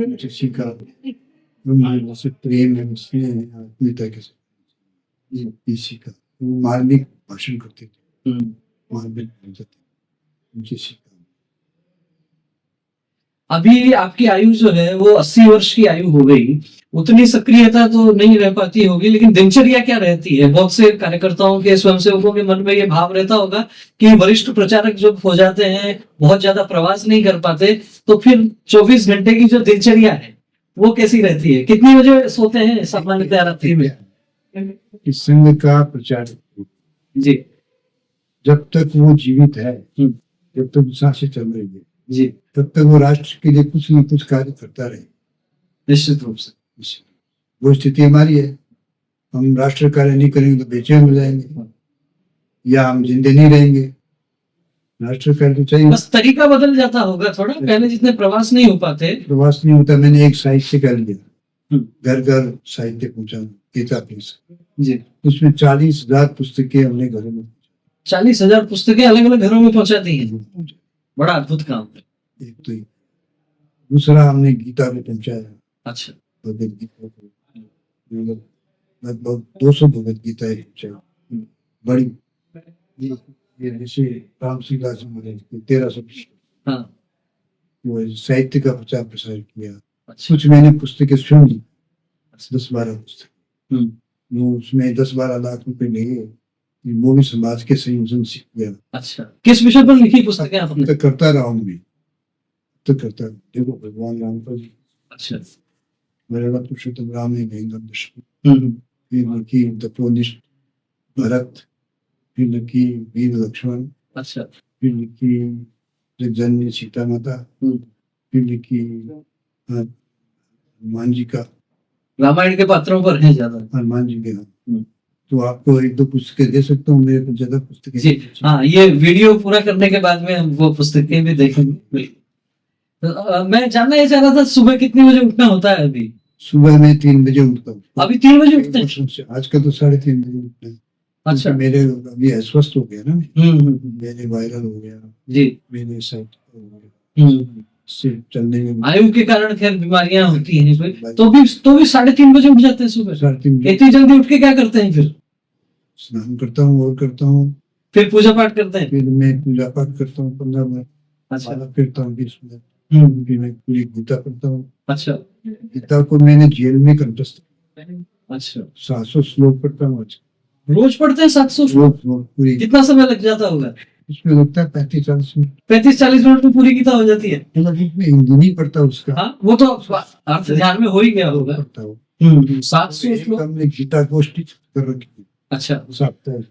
उनसे सीखा ब्रह्म से प्रेम है, स्नेह है, आत्मीयता के साथ ये सीखा। वो मार्मिक भाषण करते थे, मार्मिक बोलते थे, उनसे सीखा। अभी आपकी आयु जो है वो 80 वर्ष की आयु हो गई, उतनी सक्रियता तो नहीं रह पाती होगी, लेकिन दिनचर्या क्या रहती है? बहुत से कार्यकर्ताओं के, स्वयंसेवकों के मन में ये भाव रहता होगा कि वरिष्ठ प्रचारक जब हो जाते हैं, बहुत ज्यादा प्रवास नहीं कर पाते, तो फिर 24 घंटे की जो दिनचर्या है वो कैसी रहती है? कितनी बजे सोते हैं सामान्यतः रात्रि में? इस संघ का प्रचार जी जब तक वो जीवित है, जब तक सांसें चल रही है, जी, तब तक वो राष्ट्र के लिए कुछ न कुछ कार्य करता रहे। निश्चित रूप से। वो स्थिति हमारी है। हम राष्ट्र कार्य नहीं करेंगे तो बेचैन हो जाएंगे या हम जिंदे नहीं रहेंगे। राष्ट्र कार्य तो चाहिए। बस तरीका बदल जाता होगा थोड़ा, पहले जितने प्रवास नहीं हो पाते। प्रवास नहीं होता। मैंने एक साहित्य कर लिया, घर घर साहित्य पहुंचा, गीता प्लीज जी, उसमें 40,000 पुस्तकें हमने घरों में 40,000 पुस्तकें अलग अलग घरों में पहुंचा दी हैं। बड़ा अद्भुत काम है। एक तो ये। दूसरा हमने गीता में पहुंचाया, अच्छा, भगवद गीता को लगभग 200 भगवद गीता पहुंचाई, बड़ी ये जैसे रामसिंह दास जी महाराज की 1300 हाँ, वो साहित्य का प्रचार प्रसार किया। अच्छा, कुछ मैंने पुस्तकें स्वयं ली, 10-12 पुस्तक, वो उसमें 10-12 लाख रुपए लिए, वो भी समाज के संयोजन से किया। अच्छा, किस विषय पर लिखी पुस्तकें अब आपने? तक करता रहा हूँ मैं, तो करता रहा। देखो भगवान राम पर अच्छा, मेरा पुरुषोत्तम राम है, भयंकर दशरथ, हम्म, फिर लिखी तपोनिष्ठ भरत, फिर लिखी वीर लक्ष्मण, अच्छा, फिर लिखी जगजननी सीता माता, फिर लिखी हनुमान जी का, रामायण के पात्रों पर है ज्यादा। हनुमान जी के। तो आपको 1-2 पुस्तकें दे सकता हूँ, मेरे को ज्यादा पुस्तकें जी हाँ, ये वीडियो पूरा करने के बाद में हम वो पुस्तकें भी देखेंगे। तो, मैं जानना ये चाह रहा था, सुबह कितनी बजे उठना होता है अभी? सुबह में 3 बजे उठता हूँ। अभी 3 बजे उठते हैं? आजकल तो 3:30 बजे उठते हैं। अच्छा, मेरे अभी अस्वस्थ हो गया ना मैं, मेरे वायरल हो गया जी, मेरे साइड हो गया, से चलने में आयु के कारण खैर बीमारियां होती हैं कोई, तो भी 3:30 बजे उठ जाते हैं सुबह? 3:30 बजे इतनी जल्दी उठ के क्या करते हैं फिर? स्नान करता हूँ और करता हूँ, फिर पूजा पाठ करते हैं? फिर मैं पूजा पाठ करता हूँ 15 मिनट, अच्छा, माला फिरता हूँ 20 मिनट, फिर मैं पूरी गीता पढ़ता हूँ। अच्छा, गीता को मैंने जेल में कंठस्थ, अच्छा, 700 श्लोक पढ़ता हूँ आज। रोज पढ़ते हैं 700 श्लोक? पूरी कितना समय लग जाता होगा? उसमें लगता है 35-40 मिनट। 35-40 मिनट में पूरी गीता हो जाती है? मैं हिंदी नहीं पढ़ता उसका। हाँ, वो तो अर्थ ध्यान में हो ही गया होगा। पढ़ता हूँ 700 श्लोक। हमने गीता गोष्ठी कर रखी है। अच्छा, साप्ताहिक,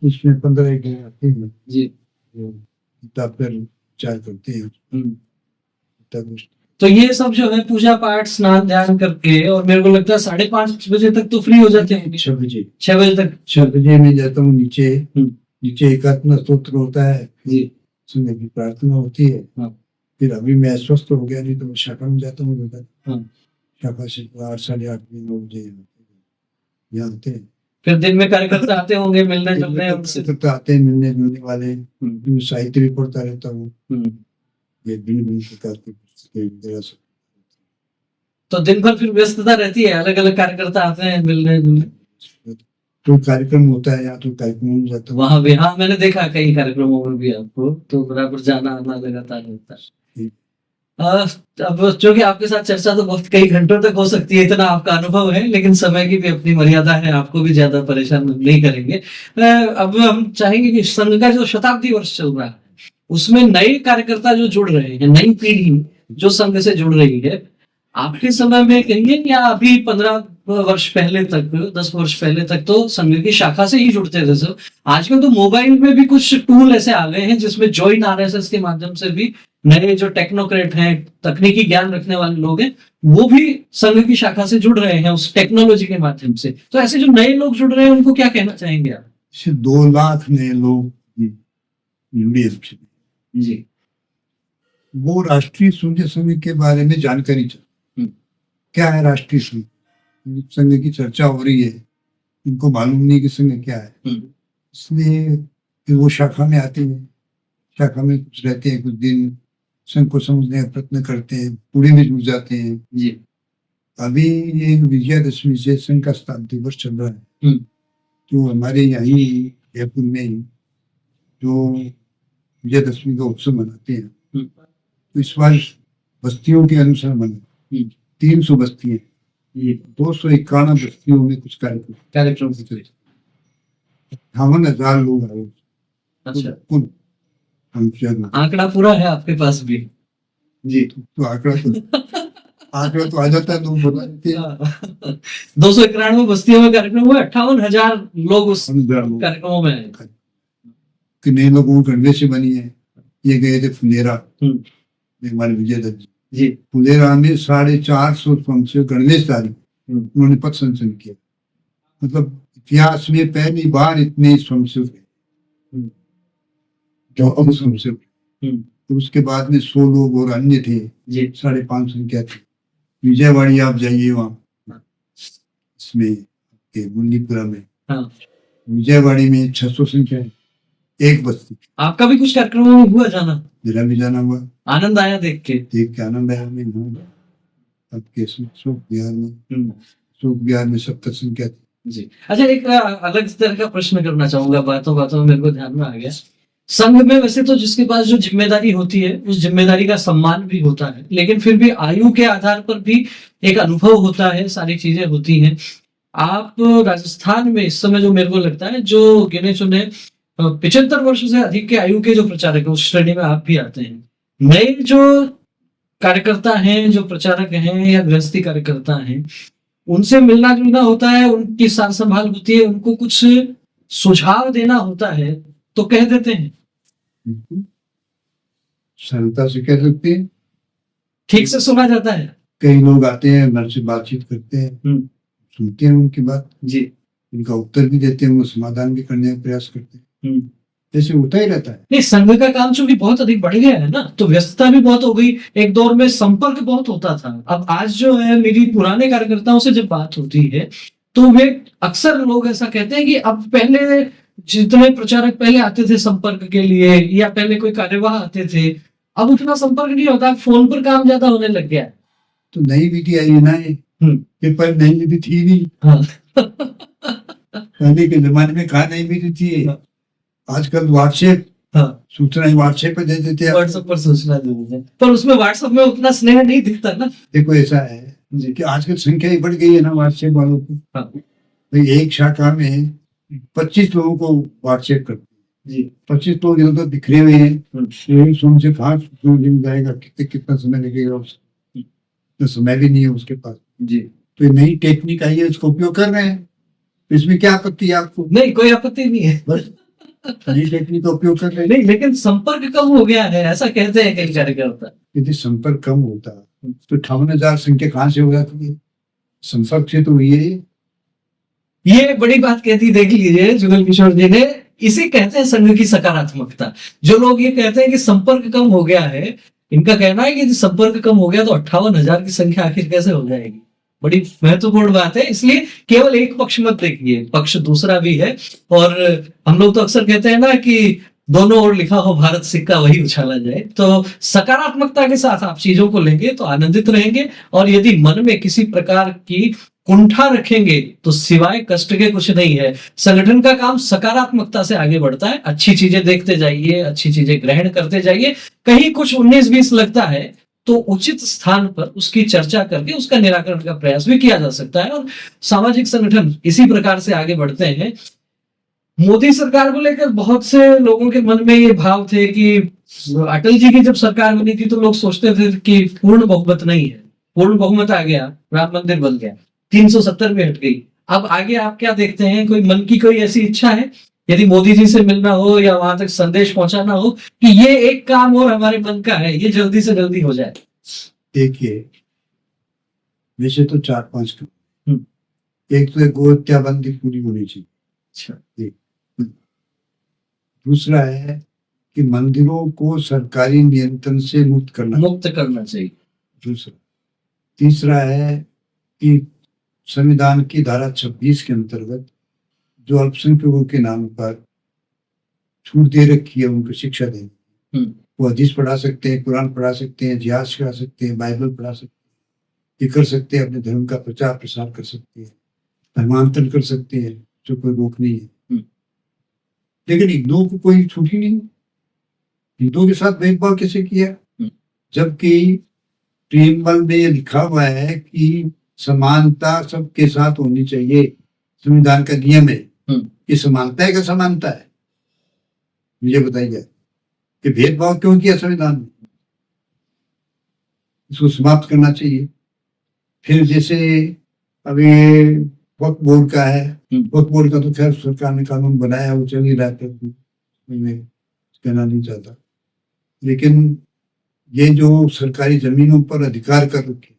उसमें 15 एक दिन आते हैं जी, गीता पर विचार करते हैं, गीता गोष्ठी। तो ये सब जो है पूजा पाठ स्नान ध्यान करके, और मेरे को लगता है 5:30 बजे तक तो फ्री हो जाते हैं। 6 बजे 6 बजे तक? 6 बजे मैं जाता हूँ नीचे। नीचे एकात्म स्तोत्र होता है जी, संध्या की प्रार्थना होती है। हाँ। फिर अभी मैं अस्वस्थ हो गया, नहीं तो मैं शाखा में जाता हूँ। हाँ। शाखा से 8, 8:30 बजे 9 बजे यहाँ आते हैं। फिर दिन में कार्यकर्ता आते होंगे, मिलने जुलने उनसे? कार्यकर्ता आते हैं, मिलने जुलने वाले। मैं साहित्य भी पढ़ता रहता हूँ, ये भिन्न प्रकार की पुस्तकें वगैरह सब। तो दिन भर फिर व्यस्तता रहती है, अलग अलग कार्यकर्ता आते हैं मिलने जुलने? तो कार्यक्रम होता है, या तो कार्यक्रम में जाता हूँ। वहां भी हाँ, मैंने देखा कई कार्यक्रमों में भी आपको, तो बराबर जाना आना लगातार रहता है। अब चूंकि आपके साथ चर्चा तो बहुत कई घंटों तक हो सकती है, इतना आपका अनुभव है, लेकिन समय की भी अपनी मर्यादा है, आपको भी ज्यादा परेशान नहीं करेंगे। अब हम चाहेंगे कि संघ का जो शताब्दी वर्ष चल रहा है, उसमें नए कार्यकर्ता जो जुड़ रहे हैं, नई पीढ़ी जो संघ से जुड़ रही है, आपके समय में कहेंगे या अभी 15 वर्ष पहले तक, 10 वर्ष पहले तक तो संघ की शाखा से ही जुड़ते थे सब। आजकल तो मोबाइल में भी कुछ टूल ऐसे आ गए हैं जिसमें ज्वाइन आरएसएस के माध्यम से भी नए जो टेक्नोक्रेट हैं, तकनीकी ज्ञान रखने वाले लोग हैं, वो भी संघ की शाखा से जुड़ रहे हैं उस टेक्नोलॉजी के माध्यम से। तो ऐसे जो नए लोग जुड़ रहे हैं उनको क्या कहना चाहेंगे आप? 2 लाख नए लोग जुड़े जी, वो राष्ट्रीय स्वयं संघ के बारे में जानकारी चाहिए। क्या है राष्ट्रीय संघ? संघ की चर्चा हो रही है, उनको मालूम नहीं कि संघ क्या है, इसलिए फिर वो शाखा में आते हैं, शाखा में कुछ रहते हैं, कुछ दिन संघ को समझने का प्रयत्न करते हैं, पूरे में जुड़ जाते हैं जी। अभी ये विजयादशमी से संघ का शताब्दी वर्ष चल रहा है, तो हमारे यही जयपुर में ही जो विजयादशमी का उत्सव मनाते हैं, तो इस बार बस्तियों के अनुसार मना 300 बस्तियां, 251 बस्तियों में कुछ कार्यक्रम 58,000 लोग आए। अच्छा, कुल आंकड़ा पूरा है आपके पास भी? जी, तो आंकड़ा तो आ जाता है, लोग बता देते हैं। 291 बस्तियों में कार्यक्रम हुआ, 58,000 लोग उस कार्यक्रमों में आए। कि नए लोगों को गणवेश से बनी है। ये गए थे फुलेरा, हमारे विजयदत्त जी, फुलेरा में 450 स्वयंसेवक गणवेशधारी उन्होंने पथ संचलन किया। मतलब इतिहास में पहली बार इतने स्वयंसेवक जो स्वयंसेवक, तो उसके बाद में 100 लोग और अन्य थे, 550 संख्या थी। विजयवाड़ी आप जाइए वहाँ इसमें मुंडीपुरा में, विजयवाड़ी में 600 संख्या है, एक बस्ती। आपका भी कुछ कार्यक्रमों में हुआ जाना? मेरा भी जाना हुआ। आनंद आया देख के आनंद आया। में आपके शोक बिहार में 70 संख्या थी। जी। अच्छा, एक अलग तरह का प्रश्न करना चाहूंगा, बातों में मेरे को ध्यान में आ गया। संघ में वैसे तो जिसके पास जो जिम्मेदारी होती है उस जिम्मेदारी का सम्मान भी होता है, लेकिन फिर भी आयु के आधार पर भी एक अनुभव होता है, सारी चीजें होती हैं। आप राजस्थान में इस समय जो मेरे को लगता है जो गिने चुने 75 वर्ष से अधिक के आयु के जो प्रचारक है, उस श्रेणी में आप भी आते हैं। नए जो कार्यकर्ता हैं, जो प्रचारक हैं या गृहस्थी कार्यकर्ता हैं, उनसे मिलना जुलना होता है, उनकी सार संभाल होती है, उनको कुछ सुझाव देना होता है तो कह देते हैं, सरलता से कह सकते हैं, ठीक से सुना जाता है। कई लोग आते हैं, घर से बातचीत करते हैं, सुनते हैं उनकी बात जी, उनका उत्तर भी देते हैं, वो समाधान भी करने का प्रयास करते हैं, जैसे होता ही रहता है। नहीं, संघ का काम चूंकि बहुत अधिक बढ़ गया है ना, तो व्यस्तता भी बहुत हो गई। एक दौर में संपर्क बहुत होता था, अब आज जो है मेरी पुराने कार्यकर्ताओं से जब बात होती है तो वे अक्सर लोग ऐसा कहते हैं कि अब पहले जितने प्रचारक पहले आते थे संपर्क के लिए या पहले कोई कार्यवाह आते थे, अब उतना संपर्क नहीं होता, फोन पर काम ज्यादा होने लग गया है। तो नई विधि आई है ना, ये पर नई विधि थी नहीं। पहले के जमाने में कहा नई विधि थी, आजकल व्हाट्सएप सूचना व्हाट्सएप पे दे देते हैं, व्हाट्सएप पर सूचना दे देते हैं, पर उसमें व्हाट्सएप में उतना स्नेह नहीं दिखता ना। देखो ऐसा है कि आजकल संख्या ही बढ़ गई है ना व्हाट्सएप वालों की। भाई एक शाखा में 25 लोगों को व्हाट्सएप करते हैं, 25 लोग इधर बिखरे हुए हैं, से खास जाएगा, कितना समय लगेगा, उसको समय भी नहीं है उसके पास जी। तो ये नई टेक्निक आई है, उसको उपयोग कर रहे हैं, इसमें क्या आपत्ति है आपको? नहीं, कोई आपत्ति नहीं है, बस नई टेक्निक का उपयोग कर रहे हैं। नहीं, लेकिन संपर्क कम हो गया है ऐसा कहते हैं कई कार्यकर्ता। यदि संपर्क कम होता तो 58,000 संख्या कहाँ से हो जाती है? संपर्क से तो ये बड़ी बात कहती, देख लीजिए जुगल किशोर जी ने, इसे कहते हैं संघ की सकारात्मकता। जो लोग ये कहते हैं कि संपर्क कम हो गया है, इनका कहना है कि संपर्क कम हो गया तो 58,000 की संख्या आखिर कैसे हो जाएगी? बड़ी महत्वपूर्ण बात है, इसलिए केवल एक पक्ष मत देखिए, पक्ष दूसरा भी है। और हम लोग तो अक्सर कहते हैं ना कि दोनों ओर लिखा हो भारत सिक्का वही उछाला जाए। तो सकारात्मकता के साथ आप चीजों को लेंगे तो आनंदित रहेंगे, और यदि मन में किसी प्रकार की कुंठा रखेंगे तो सिवाय कष्ट के कुछ नहीं है। संगठन का काम सकारात्मकता से आगे बढ़ता है, अच्छी चीजें देखते जाइए, अच्छी चीजें ग्रहण करते जाइए। कहीं कुछ 19-20 लगता है तो उचित स्थान पर उसकी चर्चा करके उसका निराकरण का प्रयास भी किया जा सकता है, और सामाजिक संगठन इसी प्रकार से आगे बढ़ते हैं। मोदी सरकार को लेकर बहुत से लोगों के मन में ये भाव थे कि अटल जी की जब सरकार बनी थी तो लोग सोचते थे कि पूर्ण बहुमत नहीं है, पूर्ण बहुमत आ गया, राम मंदिर बन गया, 370 में हट गई। अब आगे आप क्या देखते हैं? कोई मन की कोई ऐसी इच्छा है, यदि मोदी जी से मिलना हो या वहां तक संदेश पहुंचाना हो कि ये एक काम और हमारे मन का है, ये जल्दी से जल्दी हो जाए? देखिए, वैसे तो 4-5 काम, एक तो गो हत्या बंदी पूरी होनी चाहिए। अच्छा, दूसरा है कि मंदिरों को सरकारी नियंत्रण से मुक्त करना चाहिए। दूसरा, तीसरा है कि संविधान की धारा 26 के अंतर्गत जो अल्पसंख्यकों के नाम पर छूट दे रखी है उनको शिक्षा देनी, वो हदीस पढ़ा सकते हैं, कुरान पढ़ा सकते हैं, जिहाद सिखा सकते हैं, बाइबल पढ़ा सकते हैं, ये कर सकते हैं, अपने धर्म का प्रचार प्रसार कर सकते हैं, धर्मांतरण कर सकते हैं, जो कोई रोक नहीं है। लेकिन हिंदुओं को कोई छूट ही नहीं। हिंदुओं के साथ भेदभाव कैसे किया, जबकि प्रियम्बल में लिखा हुआ है कि समानता सबके साथ होनी चाहिए। संविधान का नियम है कि समानता है, क्या समानता है, मुझे बताइए कि भेदभाव क्यों किया संविधान में, इसको समाप्त करना चाहिए। फिर जैसे अभी वक्फ बोर्ड का है, वक्फ बोर्ड का तो खैर सरकार ने कानून बनाया, वो चल ही रहा था, मैं कहना नहीं चाहता, लेकिन ये जो सरकारी जमीनों पर अधिकार कर रखे,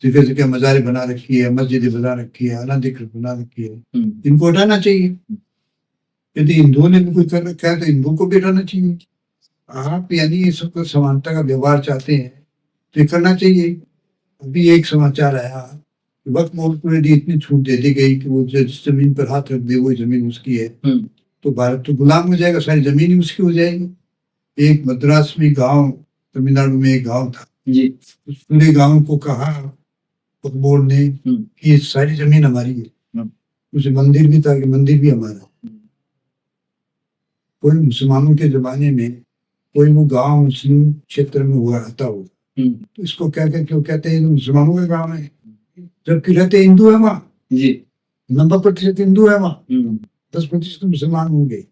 जगह जगह मजारे बना रखी है, मस्जिदें बना रखी है, अनाधिकृत बना रखी है, इनको हटाना चाहिए। यदि हिंदुओं ने भी कुछ कर रखा है तो हिंदुओं को भी हटाना चाहिए। आप यानी ये सब समानता का व्यवहार चाहते हैं तो ये करना चाहिए। अभी एक समाचार आया, वक्त बोर्ड को यदि इतनी छूट दे दी गई कि वो जिस जमीन पर हाथ रख दे वो जमीन उसकी है, तो भारत तो गुलाम हो जाएगा, सारी जमीन ही उसकी हो जाएगी। एक मद्रास में गांव, तमिलनाडु में एक गांव था जी, उस पूरे गांव को कहा वक्फ बोर्ड ने कि सारी जमीन हमारी है, उसे मंदिर भी था कि मंदिर भी हमारा। कोई मुसलमानों के जमाने में कोई वो गांव मुस्लिम क्षेत्र में हुआ रहता हो तो इसको क्या क्यों कहते हैं मुसलमानों के गांव है, जबकि रहते हिंदू है वहाँ जी, 90% हिंदू है वहाँ, 10% मुसलमान होंगे,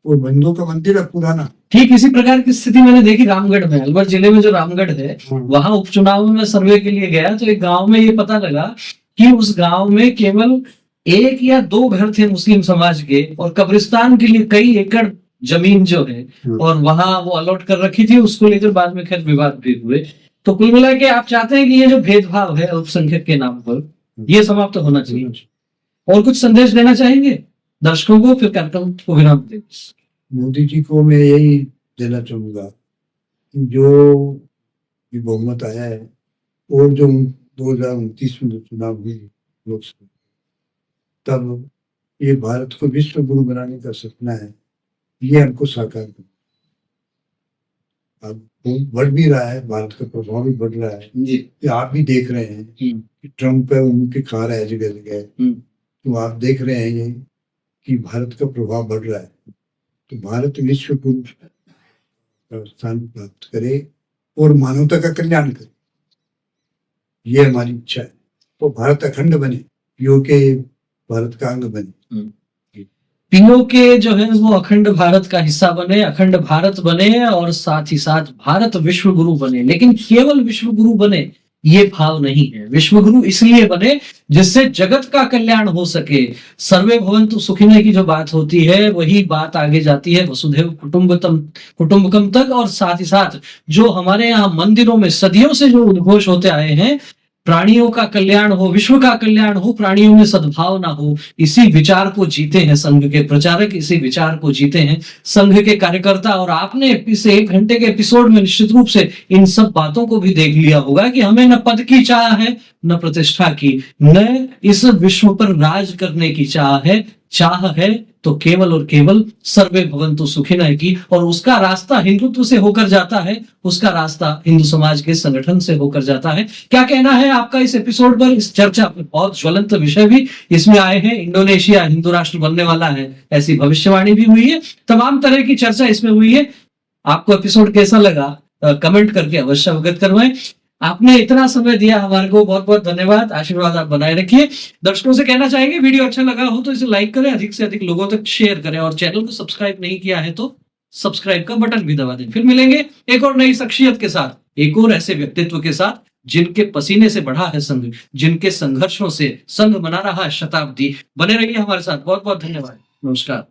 वो हिंदुओं का मंदिर है पुराना। ठीक इसी प्रकार की स्थिति मैंने देखी रामगढ़ में, अलवर जिले में जो रामगढ़ है, वहां उपचुनाव में सर्वे के लिए गया तो एक गांव में ये पता लगा कि उस गांव में केवल 1 या 2 घर थे मुस्लिम समाज के, और कब्रिस्तान के लिए कई एकड़ जमीन जो है और वहां वो अलॉट कर रखी थी, उसको लेकर बाद में खैर विवाद भी हुए। तो कुल मिला के आप चाहते हैं कि ये जो भेदभाव है अल्पसंख्यक के नाम पर, ये समाप्त होना चाहिए। और कुछ संदेश देना चाहेंगे दर्शकों को, फिर कार्यक्रम को विराम देंगे। मोदी जी को मैं यही देना चाहूंगा कि जो बहुमत आया है और जो 2029 में चुनाव हुई लोकसभा, तब ये भारत को विश्व गुरु बनाने का सपना है, ये हमको साकार करना। अब बढ़ भी रहा है, भारत का प्रभाव भी बढ़ रहा है जी, आप भी देख रहे हैं कि ट्रम्प है उनकी खा रहा है जगह जगह, तो आप देख रहे हैं ये कि भारत का प्रभाव बढ़ रहा है। तो भारत विश्व गुरु स्थान प्राप्त करे और मानवता का कल्याण करे, ये हमारी इच्छा है। तो भारत अखंड बने, पीओके भारत का अंग बने, पीओके जो है वो अखंड भारत का हिस्सा बने, अखंड भारत बने और साथ ही साथ भारत विश्व गुरु बने। लेकिन केवल विश्व गुरु बने ये भाव नहीं है, विश्व गुरु इसलिए बने जिससे जगत का कल्याण हो सके। सर्वे भवन्तु सुखिनः की जो बात होती है वही बात आगे जाती है वसुधैव कुटुंबकम तक, और साथ ही साथ जो हमारे यहाँ मंदिरों में सदियों से जो उद्घोष होते आए हैं, प्राणियों का कल्याण हो, विश्व का कल्याण हो, प्राणियों में सद्भावना हो, इसी विचार को जीते हैं संघ के प्रचारक, इसी विचार को जीते हैं संघ के कार्यकर्ता। और आपने इस 1 घंटे के एपिसोड में निश्चित रूप से इन सब बातों को भी देख लिया होगा कि हमें न पद की चाह है, न प्रतिष्ठा की, न इस विश्व पर राज करने की चाह है तो केवल और केवल सर्वे भवन्तु सुखिनः की। और उसका रास्ता हिंदुत्व से होकर जाता है, उसका रास्ता हिंदू समाज के संगठन से होकर जाता है। क्या कहना है आपका इस एपिसोड पर, इस चर्चा पर? बहुत ज्वलंत विषय भी इसमें आए हैं। इंडोनेशिया हिंदू राष्ट्र बनने वाला है ऐसी भविष्यवाणी भी हुई है, तमाम तरह की चर्चा इसमें हुई है। आपको एपिसोड कैसा लगा कमेंट करके अवश्य अवगत करवाएं। आपने इतना समय दिया हमारे को, बहुत बहुत धन्यवाद। आशीर्वाद आप बनाए रखिए। दर्शकों से कहना चाहेंगे वीडियो अच्छा लगा हो तो इसे लाइक करें, अधिक से अधिक लोगों तक शेयर करें, और चैनल को सब्सक्राइब नहीं किया है तो सब्सक्राइब का बटन भी दबा दें। फिर मिलेंगे एक और नई शख्सियत के साथ, एक और ऐसे व्यक्तित्व के साथ जिनके पसीने से बढ़ा है संघ, जिनके संघर्षों से संघ मना रहा है शताब्दी। बने रहिए हमारे साथ। बहुत बहुत धन्यवाद। नमस्कार।